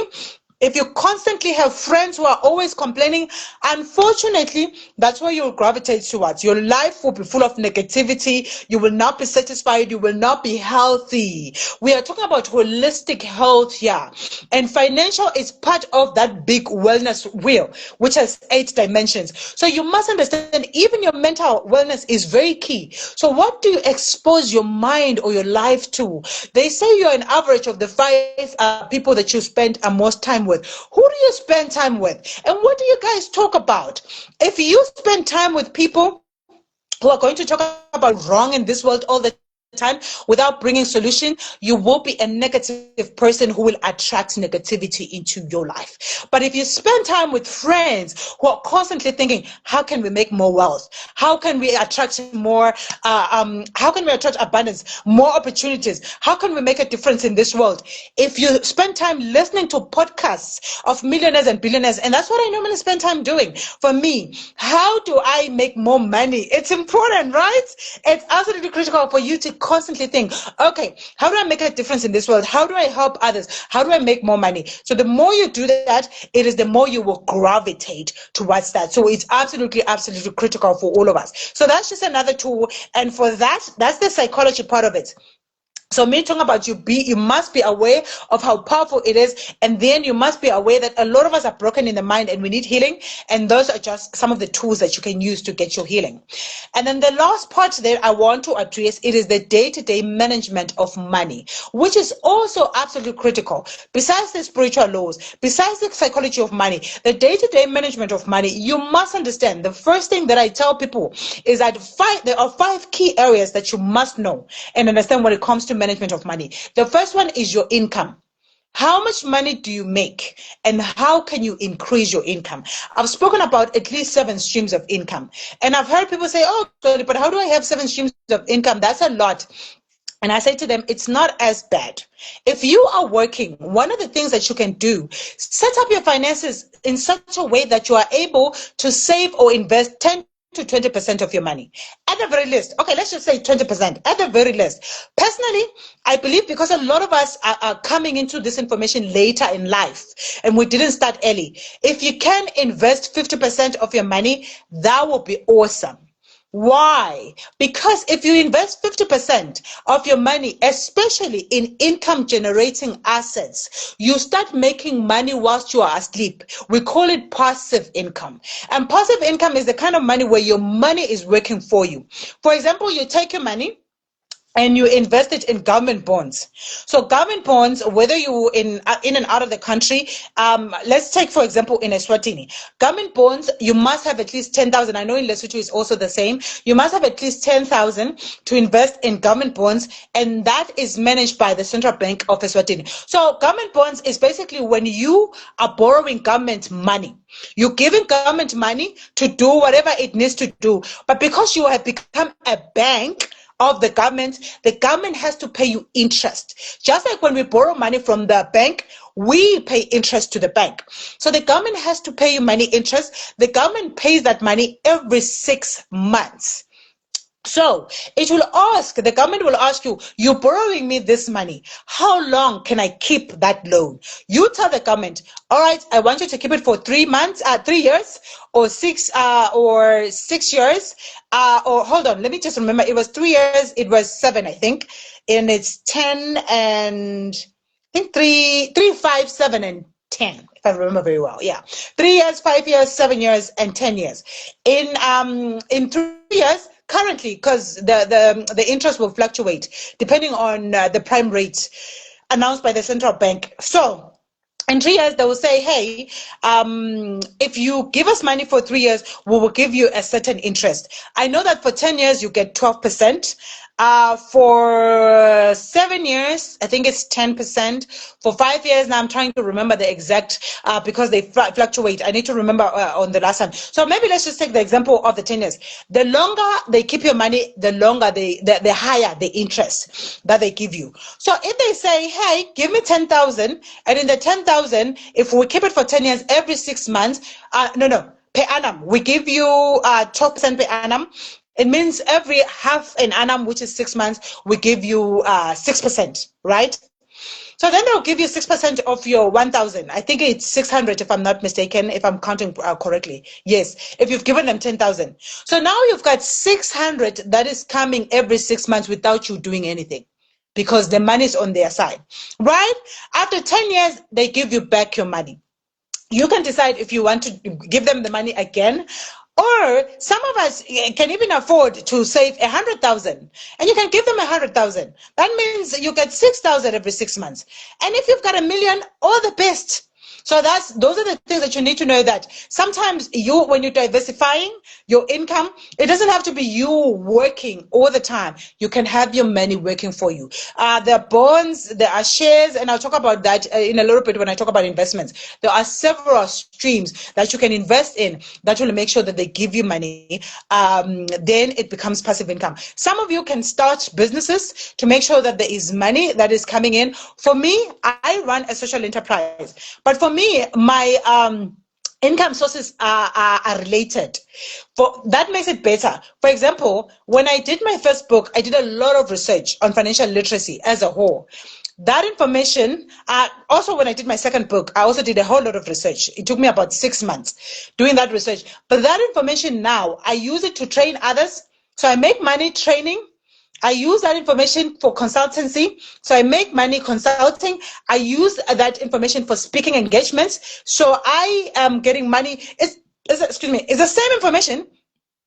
if you constantly have friends who are always complaining, unfortunately, that's where you'll gravitate towards. Your life will be full of negativity. You will not be satisfied. You will not be healthy. We are talking about holistic health here. And financial is part of that big wellness wheel, which has 8 dimensions. So you must understand, even your mental wellness is very key. So what do you expose your mind or your life to? They say you're an average of the 5 people that you spend most time with. Who do you spend time with? And what do you guys talk about? If you spend time with people who are going to talk about wrong in this world all the time without bringing solution, you will be a negative person who will attract negativity into your life. But if you spend time with friends who are constantly thinking, how can we make more wealth? How can we attract more, how can we attract abundance, more opportunities? How can we make a difference in this world? If you spend time listening to podcasts of millionaires and billionaires, and that's what I normally spend time doing. For me, how do I make more money? It's important, right? It's absolutely critical for you to constantly think, okay, how do I make a difference in this world? How do I help others? How do I make more money? So the more you do that, it is the more you will gravitate towards that. So it's absolutely critical for all of us. So that's just another tool. And for that, that's the psychology part of it. So me talking about you must be aware of how powerful it is, and then you must be aware that a lot of us are broken in the mind and we need healing, and those are just some of the tools that you can use to get your healing. And then the last part that I want to address, it is the day-to-day management of money, which is also absolutely critical. Besides the spiritual laws, besides the psychology of money, the day-to-day management of money, you must understand. The first thing that I tell people is that there are 5 key areas that you must know and understand when it comes to management of money. The first one is your income. How much money do you make and how can you increase your income? I've spoken about at least 7 streams of income, and I've heard people say, oh, but how do I have 7 streams of income? That's a lot. And I say to them, it's not as bad. If you are working, one of the things that you can do, set up your finances in such a way that you are able to save or invest 10 to 20% of your money at the very least. Okay, let's just say 20% at the very least. Personally, I believe because a lot of us are coming into this information later in life and we didn't start early. If you can invest 50% of your money, that will be awesome. Why? Because if you invest 50% of your money, especially in income generating assets, you start making money whilst you are asleep. We call it passive income. And passive income is the kind of money where your money is working for you. For example, you take your money and you invest it in government bonds. So government bonds, whether you in and out of the country, let's take, for example, in Eswatini, government bonds, you must have at least 10,000. I know in Lesotho is also the same. You must have at least 10,000 to invest in government bonds, and that is managed by the Central Bank of Eswatini. So government bonds is basically when you are borrowing government money. You're giving government money to do whatever it needs to do. But because you have become a bank of the government has to pay you interest. Just like when we borrow money from the bank, we pay interest to the bank. So the government has to pay you money interest. The government pays that money every 6 months. So the government will ask you, you're borrowing me this money. How long can I keep that loan? You tell the government, all right, I want you to keep it for 3 years, or 6 years, or hold on, let me just remember. It was 3 years, it was 7, I think. And it's 10 and I think 5, 7, and 10, if I remember very well. Yeah. 3 years, 5 years, 7 years, and 10 years. In 3 years, currently, because the interest will fluctuate depending on the prime rate announced by the central bank. So in 3 years, they will say, hey, if you give us money for 3 years, we will give you a certain interest. I know that for 10 years, you get 12%. For 7 years, I think it's 10%. For 5 years, now I'm trying to remember the exact, because they fluctuate. I need to remember on the last one. So maybe let's just take the example of the 10 years. The longer they keep your money, the longer the higher the interest that they give you. So if they say, hey, give me 10,000, and in the 10,000, if we keep it for 10 years, every 6 months, per annum, we give you 12% per annum. It means every half an annum, which is 6 months, we give you 6%, right? So then they'll give you 6% of your 1,000. I think it's 600, if I'm not mistaken, if I'm counting correctly. Yes, if you've given them 10,000. So now you've got 600 that is coming every 6 months without you doing anything, because the money is on their side, right? After 10 years, they give you back your money. You can decide if you want to give them the money again, or some of us can even afford to save 100,000, and you can give them 100,000. That means you get 6,000 every 6 months. And if you've got 1 million, all the best. So those are the things that you need to know, that sometimes when you're diversifying your income, it doesn't have to be you working all the time. You can have your money working for you. There are bonds, there are shares, and I'll talk about that in a little bit when I talk about investments. There are several streams that you can invest in that will make sure that they give you money. Then it becomes passive income. Some of you can start businesses to make sure that there is money that is coming in. For me, I run a social enterprise, but for me, my income sources are related. That makes it better. For example, when I did my first book, I did a lot of research on financial literacy as a whole. That information, also when I did my second book, I also did a whole lot of research. It took me about 6 months doing that research. But that information now, I use it to train others. So I make money training. I use that information for consultancy. So I make money consulting. I use that information for speaking engagements. So I am getting money. It's the same information,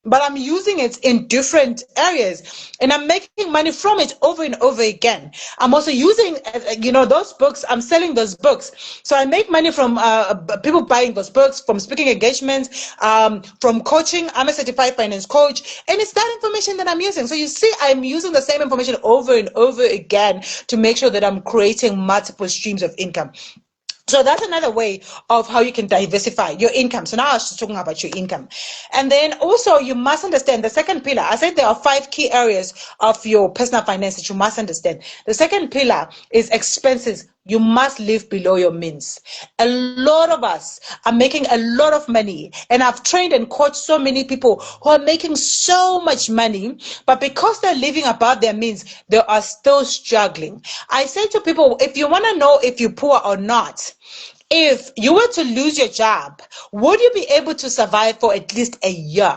but I'm using it in different areas, and I'm making money from it over and over again. I'm also using, those books. I'm selling those books, so I make money from people buying those books, from speaking engagements, from coaching. I'm a certified finance coach, and it's that information that I'm using. So you see, I'm using the same information over and over again to make sure that I'm creating multiple streams of income. So that's another way of how you can diversify your income. So now I was just talking about your income. And then also you must understand the second pillar. I said there are 5 key areas of your personal finance that you must understand. The second pillar is expenses. You must live below your means. A lot of us are making a lot of money, and I've trained and coached so many people who are making so much money, but because they're living above their means, they are still struggling. I say to people, if you want to know if you're poor or not, if you were to lose your job, would you be able to survive for at least a year?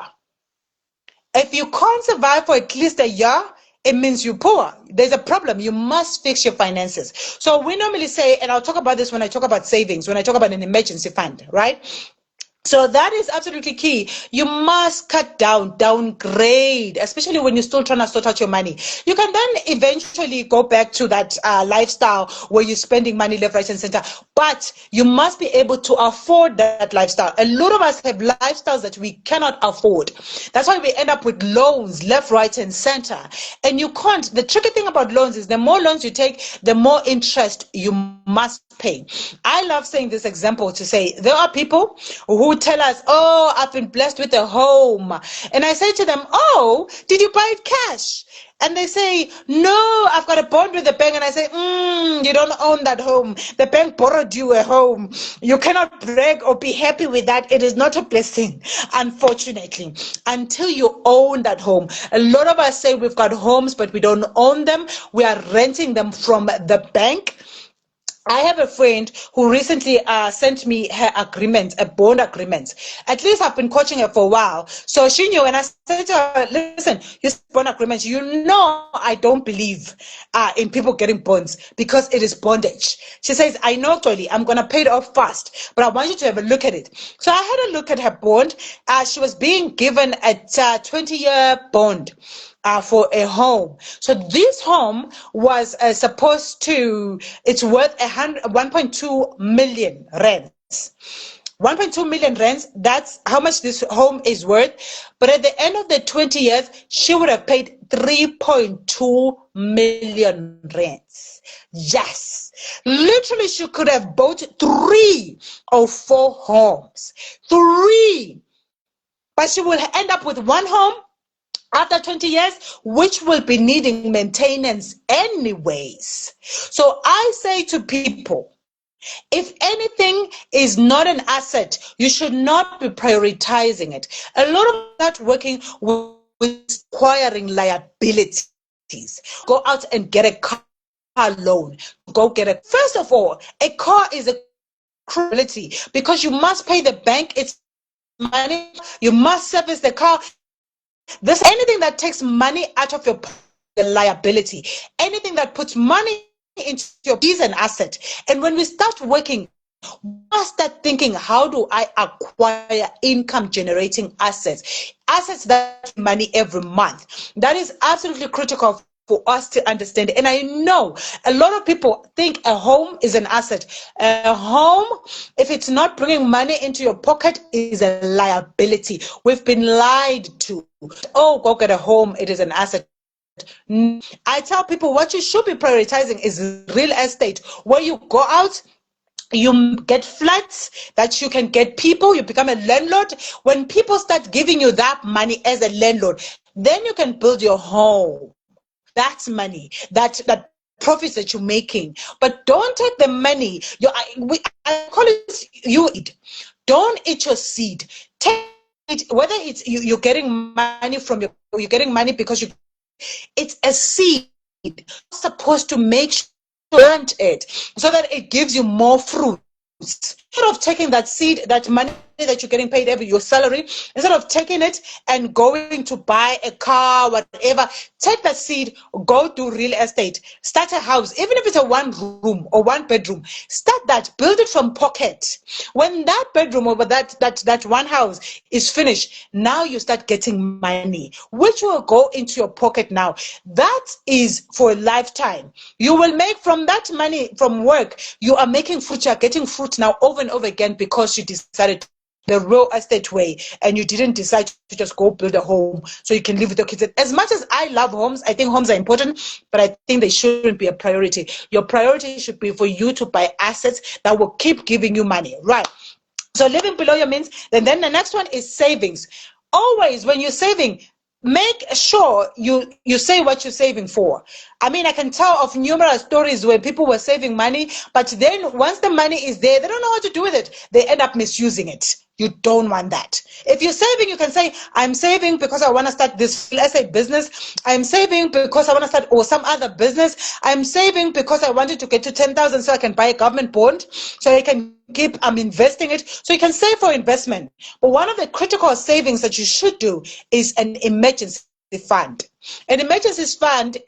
If you can't survive for at least a year, it means you're poor. There's a problem. You must fix your finances. So we normally say, and I'll talk about this when I talk about savings, when I talk about an emergency fund, right? So that is absolutely key. You must cut down, downgrade, especially when you're still trying to sort out your money. You can then eventually go back to that lifestyle where you're spending money left, right, and center. But you must be able to afford that lifestyle. A lot of us have lifestyles that we cannot afford. That's why we end up with loans left, right, and center. And you can't. The tricky thing about loans is the more loans you take, the more interest you must pay. I love saying this example to say there are people who who tell us, oh, I've been blessed with a home. And I say to them, oh, did you buy it cash? And they say, no, I've got a bond with the bank. And I say, you don't own that home. The bank borrowed you a home. You cannot brag or be happy with that. It is not a blessing, unfortunately, until you own that home. A lot of us say we've got homes, but we don't own them. We are renting them from the bank. I have a friend who recently sent me her agreement, a bond agreement. At least I've been coaching her for a while. So she knew, and I said to her, listen, you bond agreement, you know I don't believe in people getting bonds because it is bondage. She says, I know, Toli, I'm going to pay it off fast, but I want you to have a look at it. So I had a look at her bond. She was being given a 20-year bond. For a home. So this home was supposed to, it's worth 1.2 million rands. 1.2 million rands, that's how much this home is worth. But at the end of the 20 years, she would have paid 3.2 million rands. Yes. Literally, she could have bought 3 or 4 homes. 3. But she will end up with one home after 20 years, which will be needing maintenance anyways. So I say to people, if anything is not an asset, you should not be prioritizing it. A lot of that working with acquiring liabilities. Go out and get a car loan. Go get a. First of all, a car is a liability because you must pay the bank its money. You must service the car. This anything that takes money out of your liability, anything that puts money into your is an asset. And when we start working, we must start thinking, how do I acquire income generating assets? Assets that money every month. That is absolutely critical for us to understand. And I know a lot of people think a home is an asset. A home, if it's not bringing money into your pocket, is a liability. We've been lied to. Oh, go get a home, it is an asset. I tell people what you should be prioritizing is real estate, where you go out, you get flats that you can get people, you become a landlord. When people start giving you that money as a landlord, then you can build your home. That's money, that profits that you're making. But don't take the money. I call it you eat. Don't eat your seed. Take it, whether it's you're getting money from you're getting money because it's a seed. You're supposed to make sure you plant it so that it gives you more fruits. Instead of taking that seed, that money that you're getting paid every your salary, instead of taking it and going to buy a car, whatever, take that seed, go do real estate, start a house, even if it's a 1 room or 1 bedroom, start that, build it from pocket. When that bedroom or that one house is finished, now you start getting money, which will go into your pocket now. That is for a lifetime. You will make from that money from work, you are making fruit, you are getting fruit now over and over again because you decided the real estate way and you didn't decide to just go build a home so you can live with your kids. As much as I love homes, I think homes are important, but I think they shouldn't be a priority. Your priority should be for you to buy assets that will keep giving you money, right? So living below your means. Then the next one is savings. Always when you're saving, make sure you say what you're saving for. I mean, I can tell of numerous stories where people were saving money, but then once the money is there, they don't know what to do with it. They end up misusing it. You don't want that. If you're saving, you can say, I'm saving because I want to start this, let's say, business. I'm saving because I want to start or some other business. I'm saving because I wanted to get to 10,000 so I can buy a government bond, so I can keep investing it. So you can save for investment. But one of the critical savings that you should do is an emergency fund. An emergency fund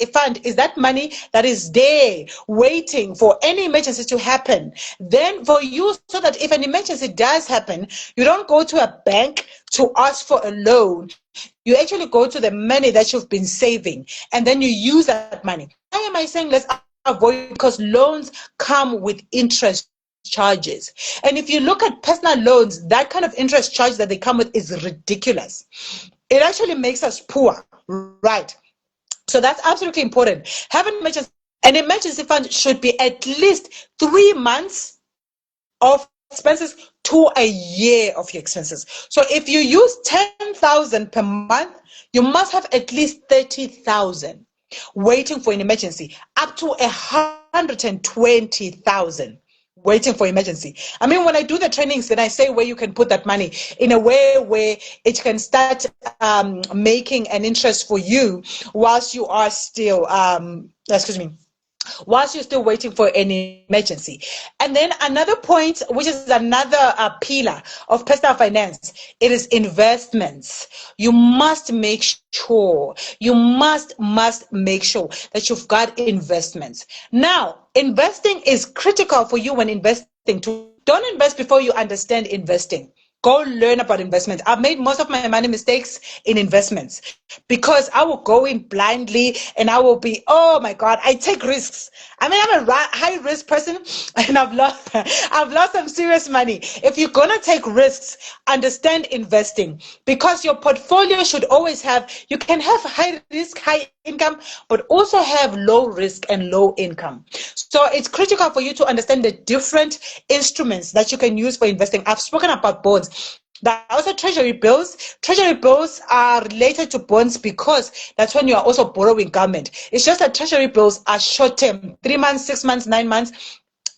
is that money that is there waiting for any emergency to happen. Then for you, so that if an emergency does happen, you don't go to a bank to ask for a loan. You actually go to the money that you've been saving, and then you use that money. Why am I saying let's avoid? Because loans come with interest charges. And if you look at personal loans, that kind of interest charge that they come with is ridiculous. It actually makes us poor, right? So that's absolutely important. Having an emergency fund should be at least 3 months of expenses, to a year of your expenses. So if you use 10,000 per month, you must have at least 30,000 waiting for an emergency, up to 120,000 waiting for emergency. I mean, when I do the trainings, then I say where you can put that money in a way where it can start making an interest for you whilst you are still, whilst you're still waiting for an emergency. And then another point, which is another pillar of personal finance, it is investments. You must make sure, you must make sure that you've got investments. Now, investing is critical for you when investing too. Don't invest before you understand investing. Go learn about investments. I've made most of my money mistakes in investments because I will go in blindly and I will be, oh my God, I take risks. I mean, I'm a high risk person and I've lost some serious money. If you're going to take risks, understand investing, because your portfolio should always have, you can have high risk, high income, but also have low risk and low income. So it's critical for you to understand the different instruments that you can use for investing. I've spoken about bonds. There are also treasury bills. Treasury bills are related to bonds because that's when you are also borrowing government. It's just that treasury bills are short term, 3 months, 6 months, 9 months,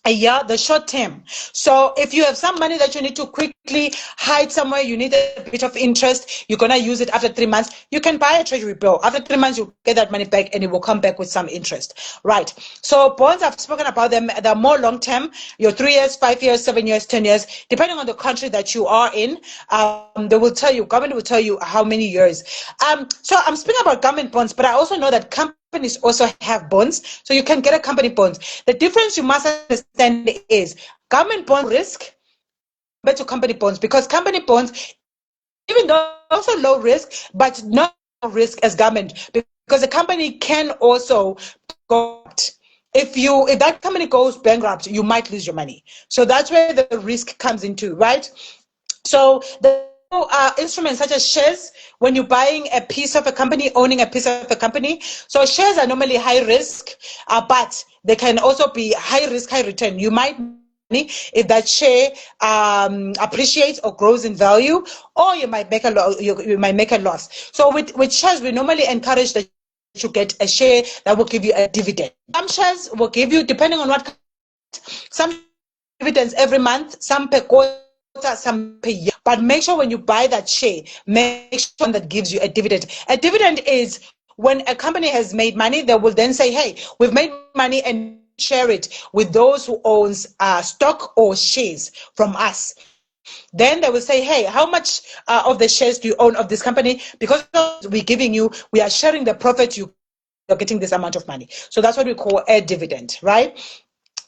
a year, the short term. So if you have some money that you need to quickly hide somewhere, you need a bit of interest, you're going to use it after 3 months, you can buy a treasury bill. After 3 months, you get that money back and it will come back with some interest. Right. So bonds, I've spoken about them. They're more long term. You're 3 years, 5 years, 7 years, 10 years, depending on the country that you are in. They will tell you, government will tell you how many years. So I'm speaking about government bonds, but I also know that companies also have bonds, so you can get a company bonds. The difference you must understand is government bond risk compared to company bonds, because company bonds, even though also low risk, but not risk as government, because the company can also go out. If that company goes bankrupt, you might lose your money. So that's where the risk comes into, right? So the instruments such as shares, when you're buying a piece of a company, owning a piece of a company. So shares are normally high risk, but they can also be high risk, high return. You might if that share appreciates or grows in value, or you might make a loss. So with shares, we normally encourage that you get a share that will give you a dividend. Some shares will give you, depending on what, some dividends every month, some per quarter, some per year. But make sure when you buy that share, make sure that gives you a dividend. A dividend is when a company has made money, they will then say, hey, we've made money, and share it with those who owns stock or shares from us. Then they will say, hey, how much of the shares do you own of this company? Because we're giving you, we are sharing the profit, you're getting this amount of money. So that's what we call a dividend, right?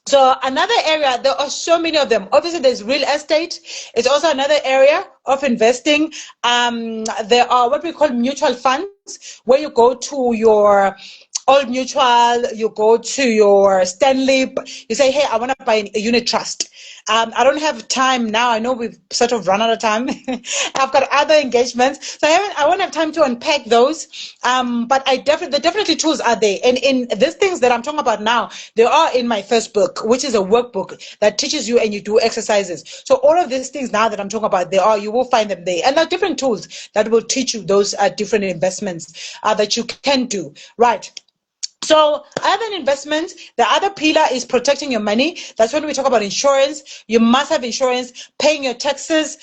So another area, there are so many of them. Obviously, there's real estate. It's also another area of investing. There are what we call mutual funds, where you go to your Old Mutual, you go to your Stanley, you say, hey, I want to buy a unit trust. I don't have time now. I know we've sort of run out of time. I've got other engagements, so I won't have time to unpack those. But the definitely tools are there. And in these things that I'm talking about now, they are in my first book, which is a workbook that teaches you and you do exercises. So all of these things now that I'm talking about, you will find them there. And there are different tools that will teach you those different investments that you can do. Right. So other than investments, the other pillar is protecting your money. That's when we talk about insurance. You must have insurance, paying your taxes,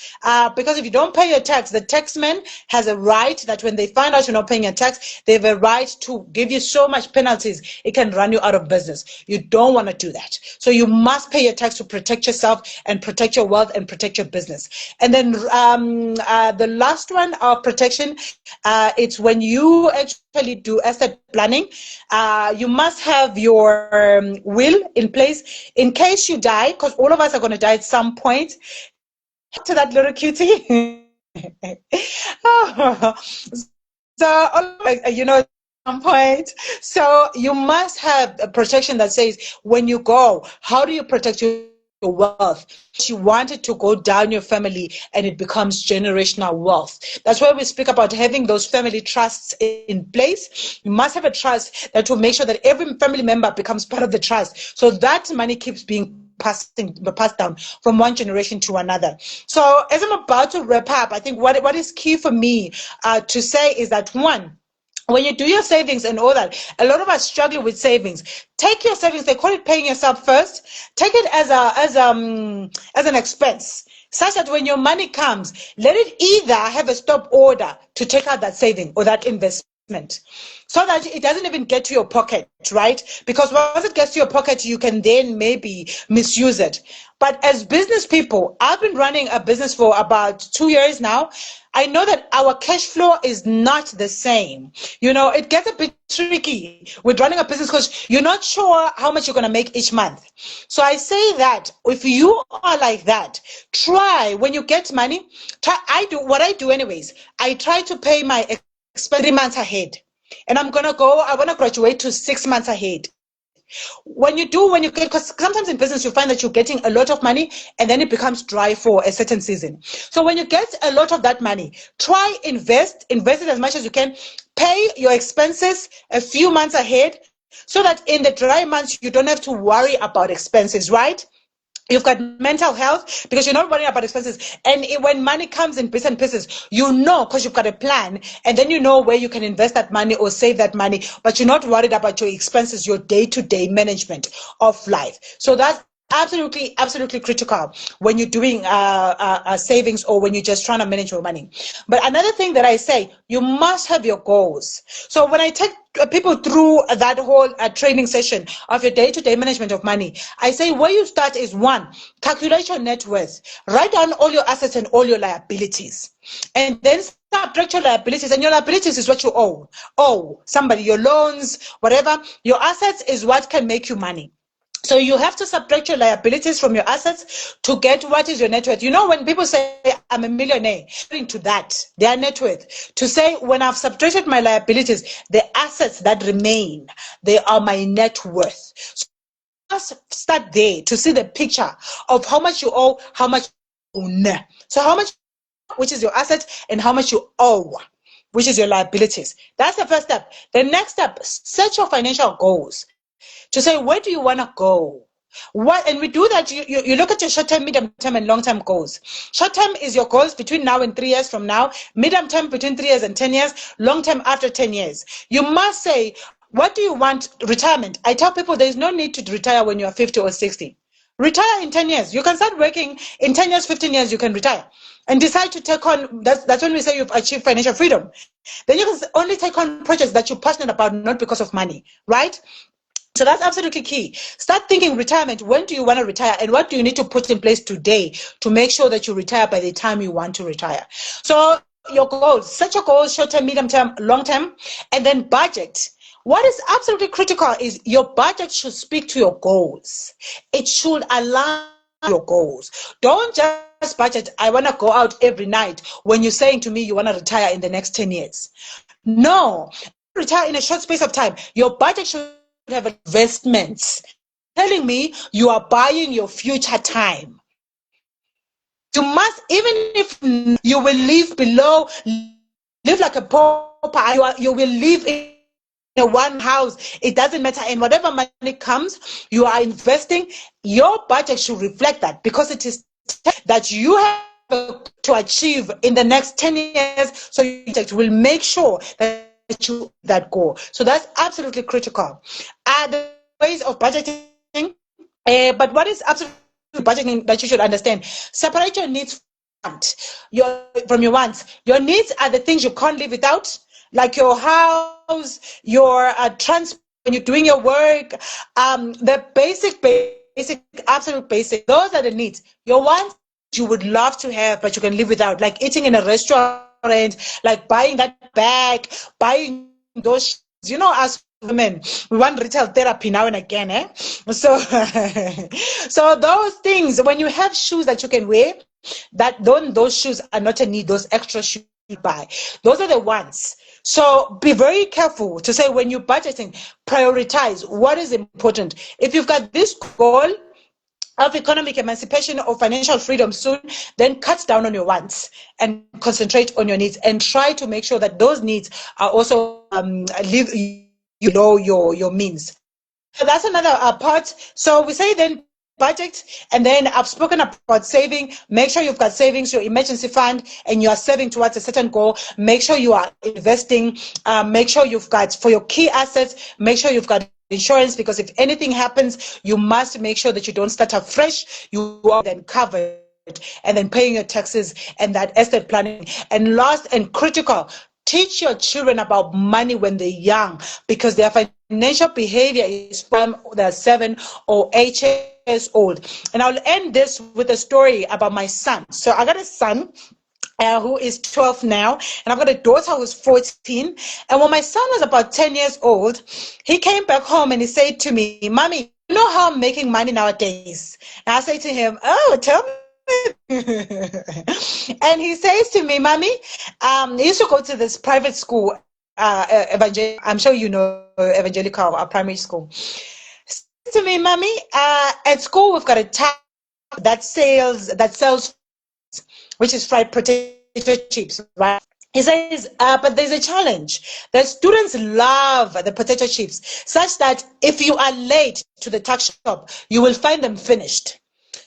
because if you don't pay your tax, the taxman has a right that when they find out you're not paying your tax, they have a right to give you so much penalties, it can run you out of business. You don't want to do that. So you must pay your tax to protect yourself and protect your wealth and protect your business. And then the last one of protection, it's when you actually do asset planning. You must have your will in place in case you die, because all of us are going to die at some point. To that little cutie. Oh. So, at some point. So you must have a protection that says when you go, how do you protect your wealth? You want it to go down your family and it becomes generational wealth. That's why we speak about having those family trusts in place. You must have a trust that will make sure that every family member becomes part of the trust, so that money keeps being passed down from one generation to another. So as I'm about to wrap up, I think what is key for me to say is that, one, when you do your savings and all that, a lot of us struggle with savings. Take your savings, they call it paying yourself first. Take it as an expense, such that when your money comes, let it either have a stop order to take out that saving or that investment, so that it doesn't even get to your pocket, right? Because once it gets to your pocket, you can then maybe misuse it. But as business people, I've been running a business for about 2 years now. I know that our cash flow is not the same. You know, it gets a bit tricky with running a business because you're not sure how much you're going to make each month. So I say that if you are like that, try when you get money, I do what I do anyways. I try to pay my expense 3 months ahead. And I want to graduate to 6 months ahead. When you get, because sometimes in business you find that you're getting a lot of money and then it becomes dry for a certain season. So when you get a lot of that money, invest it as much as you can, pay your expenses a few months ahead, so that in the dry months you don't have to worry about expenses, right? You've got mental health because you're not worrying about expenses. And when money comes in bits and pieces, you know, because you've got a plan, and then you know where you can invest that money or save that money, but you're not worried about your expenses, your day-to-day management of life. So that's absolutely critical when you're doing savings or when you're just trying to manage your money. But another thing that I say, you must have your goals. So when I take people through that whole training session of your day-to-day management of money, I say where you start is, one, calculate your net worth. Write down all your assets and all your liabilities, and then subtract your liabilities. And your liabilities is what you owe somebody, your loans, whatever. Your assets is what can make you money. So you have to subtract your liabilities from your assets to get what is your net worth. You know, when people say I'm a millionaire, to that, their net worth, to say when I've subtracted my liabilities, the assets that remain, they are my net worth. So just start there to see the picture of how much you owe, how much you own. So how much, which is your asset, and how much you owe, which is your liabilities. That's the first step. The next step, set your financial goals. To say, where do you want to go? And we do that, you look at your short-term, medium-term, and long-term goals. Short-term is your goals between now and 3 years from now, medium-term between 3 years and 10 years, long-term after 10 years. You must say, what do you want? Retirement. I tell people there's no need to retire when you're 50 or 60. Retire in 10 years. You can start working in 10 years, 15 years, you can retire. And decide to take on, that's when we say you've achieved financial freedom. Then you can only take on projects that you're passionate about, not because of money, right? So that's absolutely key. Start thinking retirement. When do you want to retire? And what do you need to put in place today to make sure that you retire by the time you want to retire? So your goals, set your goals, short-term, medium-term, long-term, and then budget. What is absolutely critical is your budget should speak to your goals. It should align your goals. Don't just budget, I want to go out every night, when you're saying to me you want to retire in the next 10 years. No, retire in a short space of time. Your budget should have investments. Telling me you are buying your future time. You must, even if you will live below, live like a pauper, you will live in a one house, it doesn't matter, and whatever money comes, you are investing. Your budget should reflect that, because it is that you have to achieve in the next 10 years, so your budget will make sure that you that goal. So that's absolutely critical. The ways of budgeting, but what is absolutely budgeting that you should understand? Separate your needs from your wants. Your needs are the things you can't live without, like your house, your transport, when you're doing your work, the basic, absolute basic. Those are the needs. Your wants you would love to have, but you can live without, like eating in a restaurant, like buying that bag, buying those, you know, as women, we want retail therapy now and again, eh? So, so those things, when you have shoes that you can wear, those shoes are not a need, those extra shoes you buy. Those are the ones. So be very careful to say, when you're budgeting, prioritize what is important. If you've got this goal of economic emancipation or financial freedom soon, then cut down on your wants and concentrate on your needs, and try to make sure that those needs are also live below your means. So that's another part. So we say then budget, and then I've spoken about saving. Make sure you've got savings, your emergency fund, and you are saving towards a certain goal. Make sure you are investing. Make sure you've got, for your key assets, make sure you've got insurance, because if anything happens, you must make sure that you don't start afresh. You are then covered, and then paying your taxes and that estate planning. And last and critical, teach your children about money when they're young, because their financial behavior is from they're 7 or 8 years old. And I'll end this with a story about my son. So I got a son who is 12 now, and I've got a daughter who's 14. And when my son was about 10 years old, he came back home and he said to me, "Mommy, you know how I'm making money nowadays?" And I say to him, "Oh, tell me." And he says to me, "Mommy, he used to go to this private school, I'm sure you know evangelical primary school. Says to me, "Mommy, at school we've got a tap that sells, which is fried potato chips, right?" He says, "But there's a challenge. The students love the potato chips, such that if you are late to the tuck shop, you will find them finished."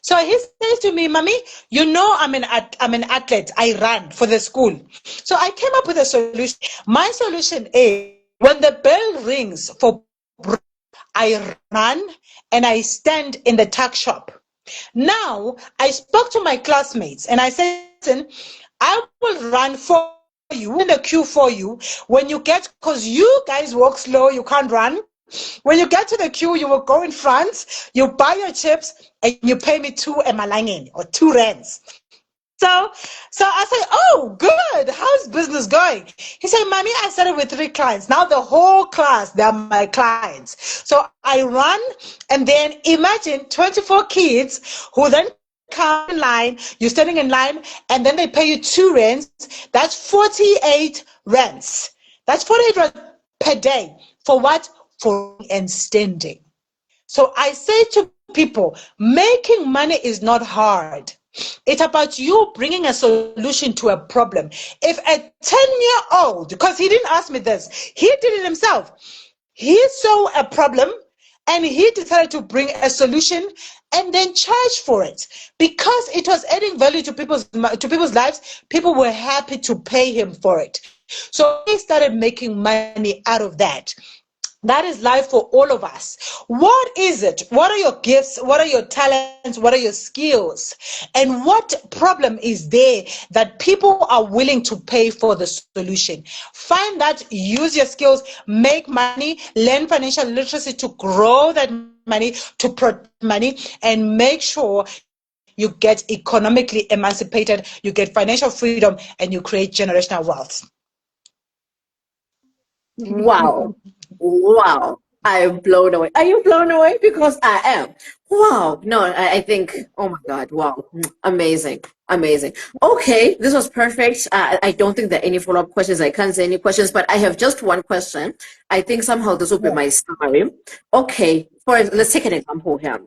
So he says to me, "Mommy, you know I'm an athlete. I run for the school." So I came up with a solution. My solution is, when the bell rings for break, I run and I stand in the tuck shop. Now, I spoke to my classmates and I said, "Listen, I will run for you, in the queue for you. When you get, because you guys walk slow, you can't run. When you get to the queue, you will go in front, you buy your chips, and you pay me 2 emalangeni or 2 rands." So I say, "Oh, good. How's business going?" He said, "Mommy, I started with 3 clients. Now the whole class, they're my clients." So I run, and then imagine 24 kids who then come in line, you're standing in line, and then they pay you 2 rands. That's 48 rands. That's 48 rands per day. For what? For and standing. So I say to people, making money is not hard. It's about you bringing a solution to a problem. If a 10-year-old, because he didn't ask me this, he did it himself. He saw a problem and he decided to bring a solution and then charge for it, because it was adding value to people's lives. People were happy to pay him for it. So he started making money out of that. That is life for all of us. What is it? What are your gifts? What are your talents? What are your skills? And what problem is there that people are willing to pay for the solution? Find that, use your skills, make money, learn financial literacy to grow that money, to protect money, and make sure you get economically emancipated, you get financial freedom, and you create generational wealth. Wow. Wow. I'm blown away. Are you blown away? Because I am. Wow. No, I think, oh my God. Wow. Amazing. Amazing. Okay. This was perfect. I don't think there are any follow-up questions. I can't say any questions, but I have just one question. I think somehow this will be my summary. Okay. Let's take an example here.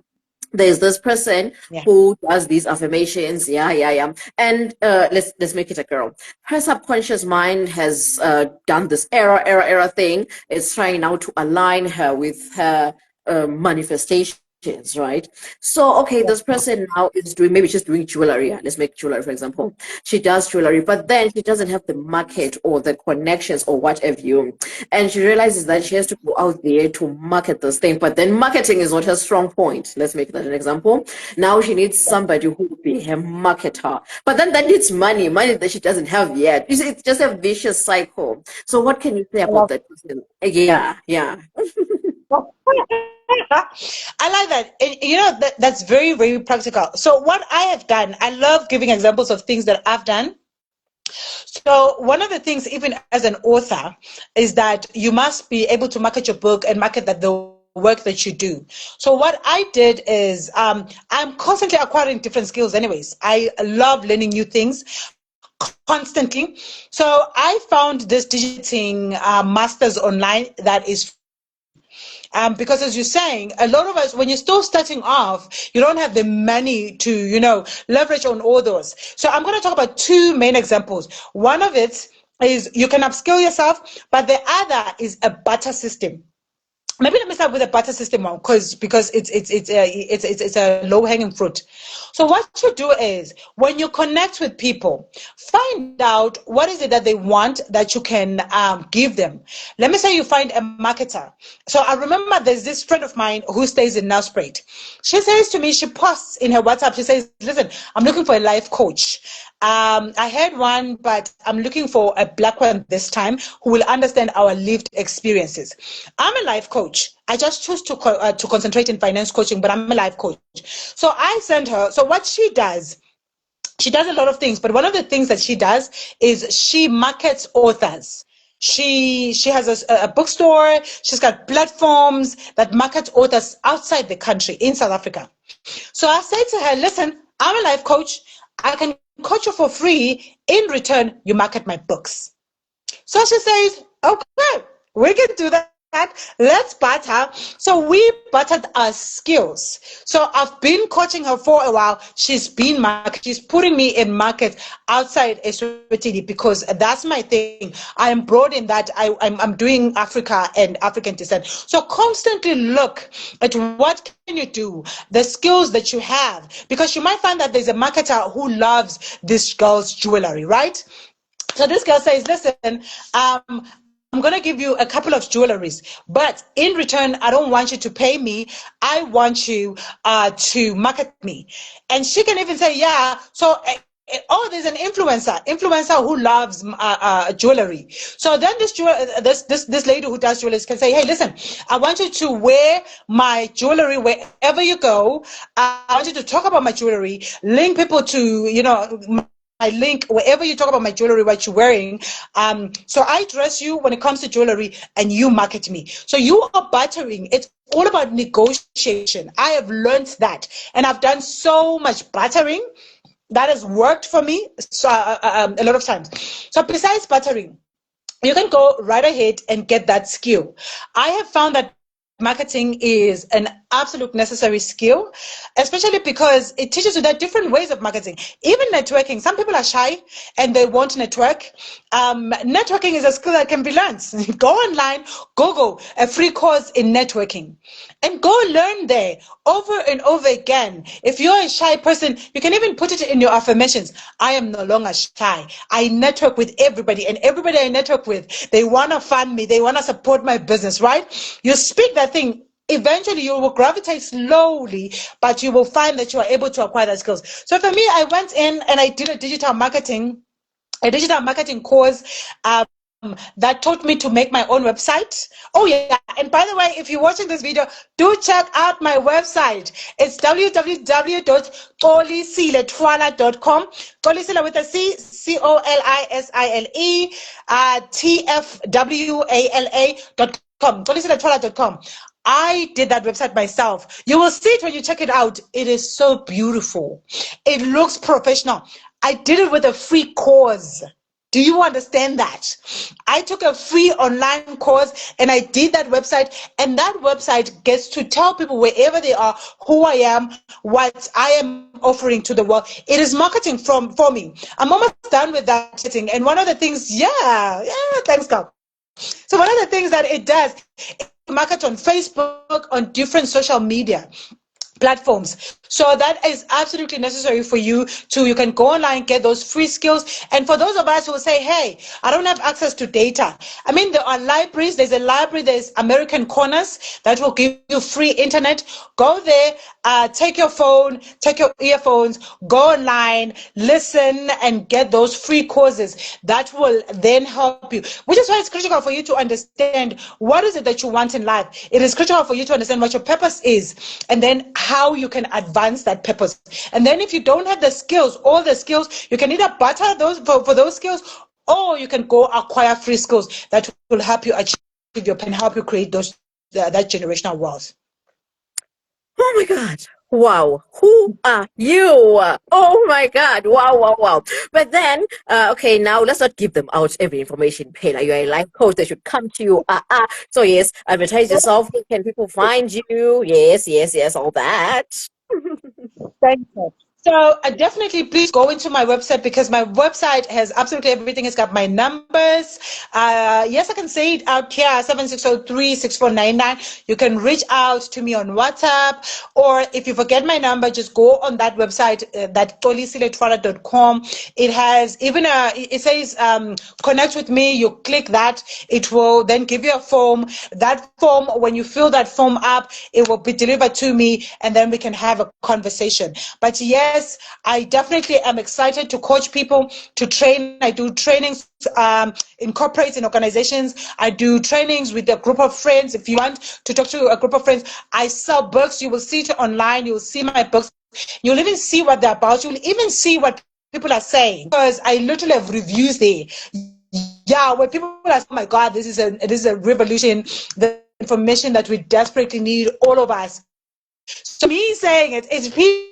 There's this person who does these affirmations, and let's make it a girl. Her subconscious mind has done this error thing. It's trying now to align her with her manifestations, right? So okay, this person now is doing, maybe she's doing jewelry. Let's make jewelry, for example. She does jewelry, but then she doesn't have the market or the connections or whatever you, and she realizes that she has to go out there to market this thing, but then marketing is not her strong point. Let's make that an example. Now she needs somebody who will be her marketer, but then that needs money that she doesn't have yet. You see, it's just a vicious cycle. So what can you say about that person? Yeah. I like that. And, you know, that's very, very practical. So what I have done, I love giving examples of things that I've done. So one of the things, even as an author, is that you must be able to market your book and market the work that you do. So what I did is, I'm constantly acquiring different skills anyways. I love learning new things constantly. So I found this digital masters online that is because as you're saying, a lot of us, when you're still starting off, you don't have the money to, leverage on all those. So I'm going to talk about 2 main examples. One of it is you can upskill yourself, but the other is a barter system. maybe let me start with the butter system one, because it's a low hanging fruit. So what you do is, when you connect with people, find out what is it that they want that you can give them. Let me say you find a marketer. So I remember there's this friend of mine who stays in Nelspruit. She says to me, she posts in her WhatsApp, she says, listen, I'm looking for a life coach. I had one, but I'm looking for a black one this time who will understand our lived experiences. I'm a life coach. I just choose to concentrate in finance coaching, but I'm a life coach. So I sent her. So what she does a lot of things, but one of the things that she does is she markets authors. She has a bookstore. She's got platforms that market authors outside the country, in South Africa. So I said to her, listen, I'm a life coach. I can coach you for free. In return, you market my books. So she says, okay, we can do that. Let's barter. So we bartered our skills. So I've been coaching her for a while. She's putting me in markets outside Eswatini, because that's my thing. I am broad in that I'm doing Africa and African descent. So constantly look at what can you do, the skills that you have, because you might find that there's a marketer who loves this girl's jewelry, right? So this girl says, listen, I'm going to give you a couple of jewelries, but in return, I don't want you to pay me. I want you to market me. And she can even say, yeah, so oh, there's an influencer who loves jewelry. So then this lady who does jewelry can say, hey, listen, I want you to wear my jewelry wherever you go. I want you to talk about my jewelry, link people to, I link wherever you talk about my jewelry, what you're wearing. So I dress you when it comes to jewelry, and you market me. So you are bartering. It's all about negotiation. I have learned that, and I've done so much bartering that has worked for me a lot of times. So besides bartering, you can go right ahead and get that skill. I have found that marketing is an absolute necessary skill, especially because it teaches you that different ways of marketing. Even networking, some people are shy and they won't network. Networking is a skill that can be learned. Go online, Google a free course in networking, and go learn there over and over again. If you're a shy person, you can even put it in your affirmations. I am no longer shy. I network with everybody, and everybody I network with, they want to fund me, they want to support my business, right? You speak that thing. Eventually you will gravitate slowly, but you will find that you are able to acquire that skills. So for me, I went in and I did a digital marketing course that taught me to make my own website. Oh yeah, and by the way, if you're watching this video, do check out my website. It's www.colisiletfwala.com. Colisile with a C, Colisile, Tfwala.com. Colisiletfwala.com. I did that website myself. You will see it when you check it out. It is so beautiful. It looks professional. I did it with a free course. Do you understand that? I took a free online course and I did that website, and that website gets to tell people wherever they are who I am, what I am offering to the world. It is marketing for me. I'm almost done with that thing. And one of the things, thanks God. So one of the things that it does, it market on Facebook, on different social media platforms. So that is absolutely necessary for you can go online, get those free skills. And for those of us who say, hey, I don't have access to data. I mean, there are libraries. There's a library, there's American Corners that will give you free internet. Go there, take your phone, take your earphones, go online, listen, and get those free courses that will then help you. Which is why it's critical for you to understand what is it that you want in life. It is critical for you to understand what your purpose is, and then how you can advance that purpose. And then if you don't have the skills, all the skills, you can either barter those for those skills, or you can go acquire free skills that will help you achieve your plan, help you create those that generational wealth. Oh my God. Wow. Who are you? Oh my God. Wow, wow, wow. But then, okay, now let's not give them out every information. Pela, you're a life coach. They should come to you. So yes, advertise yourself. Where can people find you? Yes, yes, yes, all that. Thank you. So definitely please go into my website, because my website has absolutely everything. It's got my numbers. Yes, I can say it out here, 7603-6499. You can reach out to me on WhatsApp, or if you forget my number, just go on that website, that ColisileTfwala.com. It has even it says connect with me. You click that, it will then give you a form. That form, when you fill that form up, it will be delivered to me, and then we can have a conversation. But yes, I definitely am excited to coach people, to train. I do trainings in corporates and organizations. I do trainings with a group of friends. If you want to talk to a group of friends, I sell books. You will see it online. You will see my books. You'll even see what they're about. You'll even see what people are saying, because I literally have reviews there. Yeah, where people are saying, oh my God, this is a revolution. The information that we desperately need, all of us. So me saying it's people,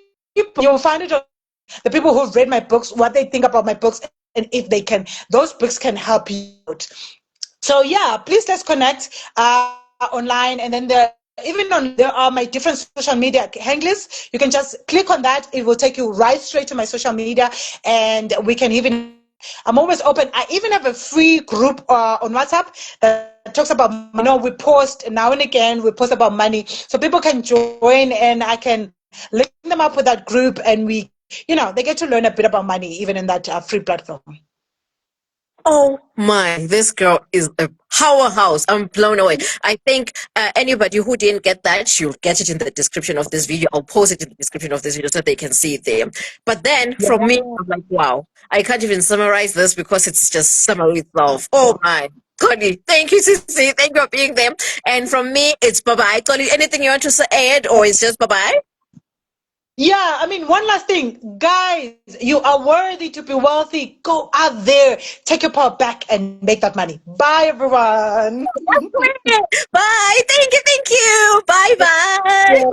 you'll find it on the people who've read my books, what they think about my books, and if they can, those books can help you out. So yeah, please let's connect online, and then there are my different social media handles. You can just click on that; it will take you right straight to my social media, and we can even. I'm always open. I even have a free group on WhatsApp that talks about, we post now and again. We post about money, so people can join, and I can link them up with that group, and they get to learn a bit about money even in that free platform. Oh my, this girl is a powerhouse. I'm blown away. I think anybody who didn't get that, you'll get it in the description of this video. I'll post it in the description of this video so they can see it there. But then from me, I'm like, wow, I can't even summarize this because it's just summary itself. Oh my. Connie, thank you, Sissy. Thank you for being there. And from me, it's bye-bye. Connie, anything you want to add, or it's just bye-bye? Yeah, I mean, one last thing. Guys, you are worthy to be wealthy. Go out there, take your power back, and make that money. Bye, everyone. Bye. Thank you. Bye-bye.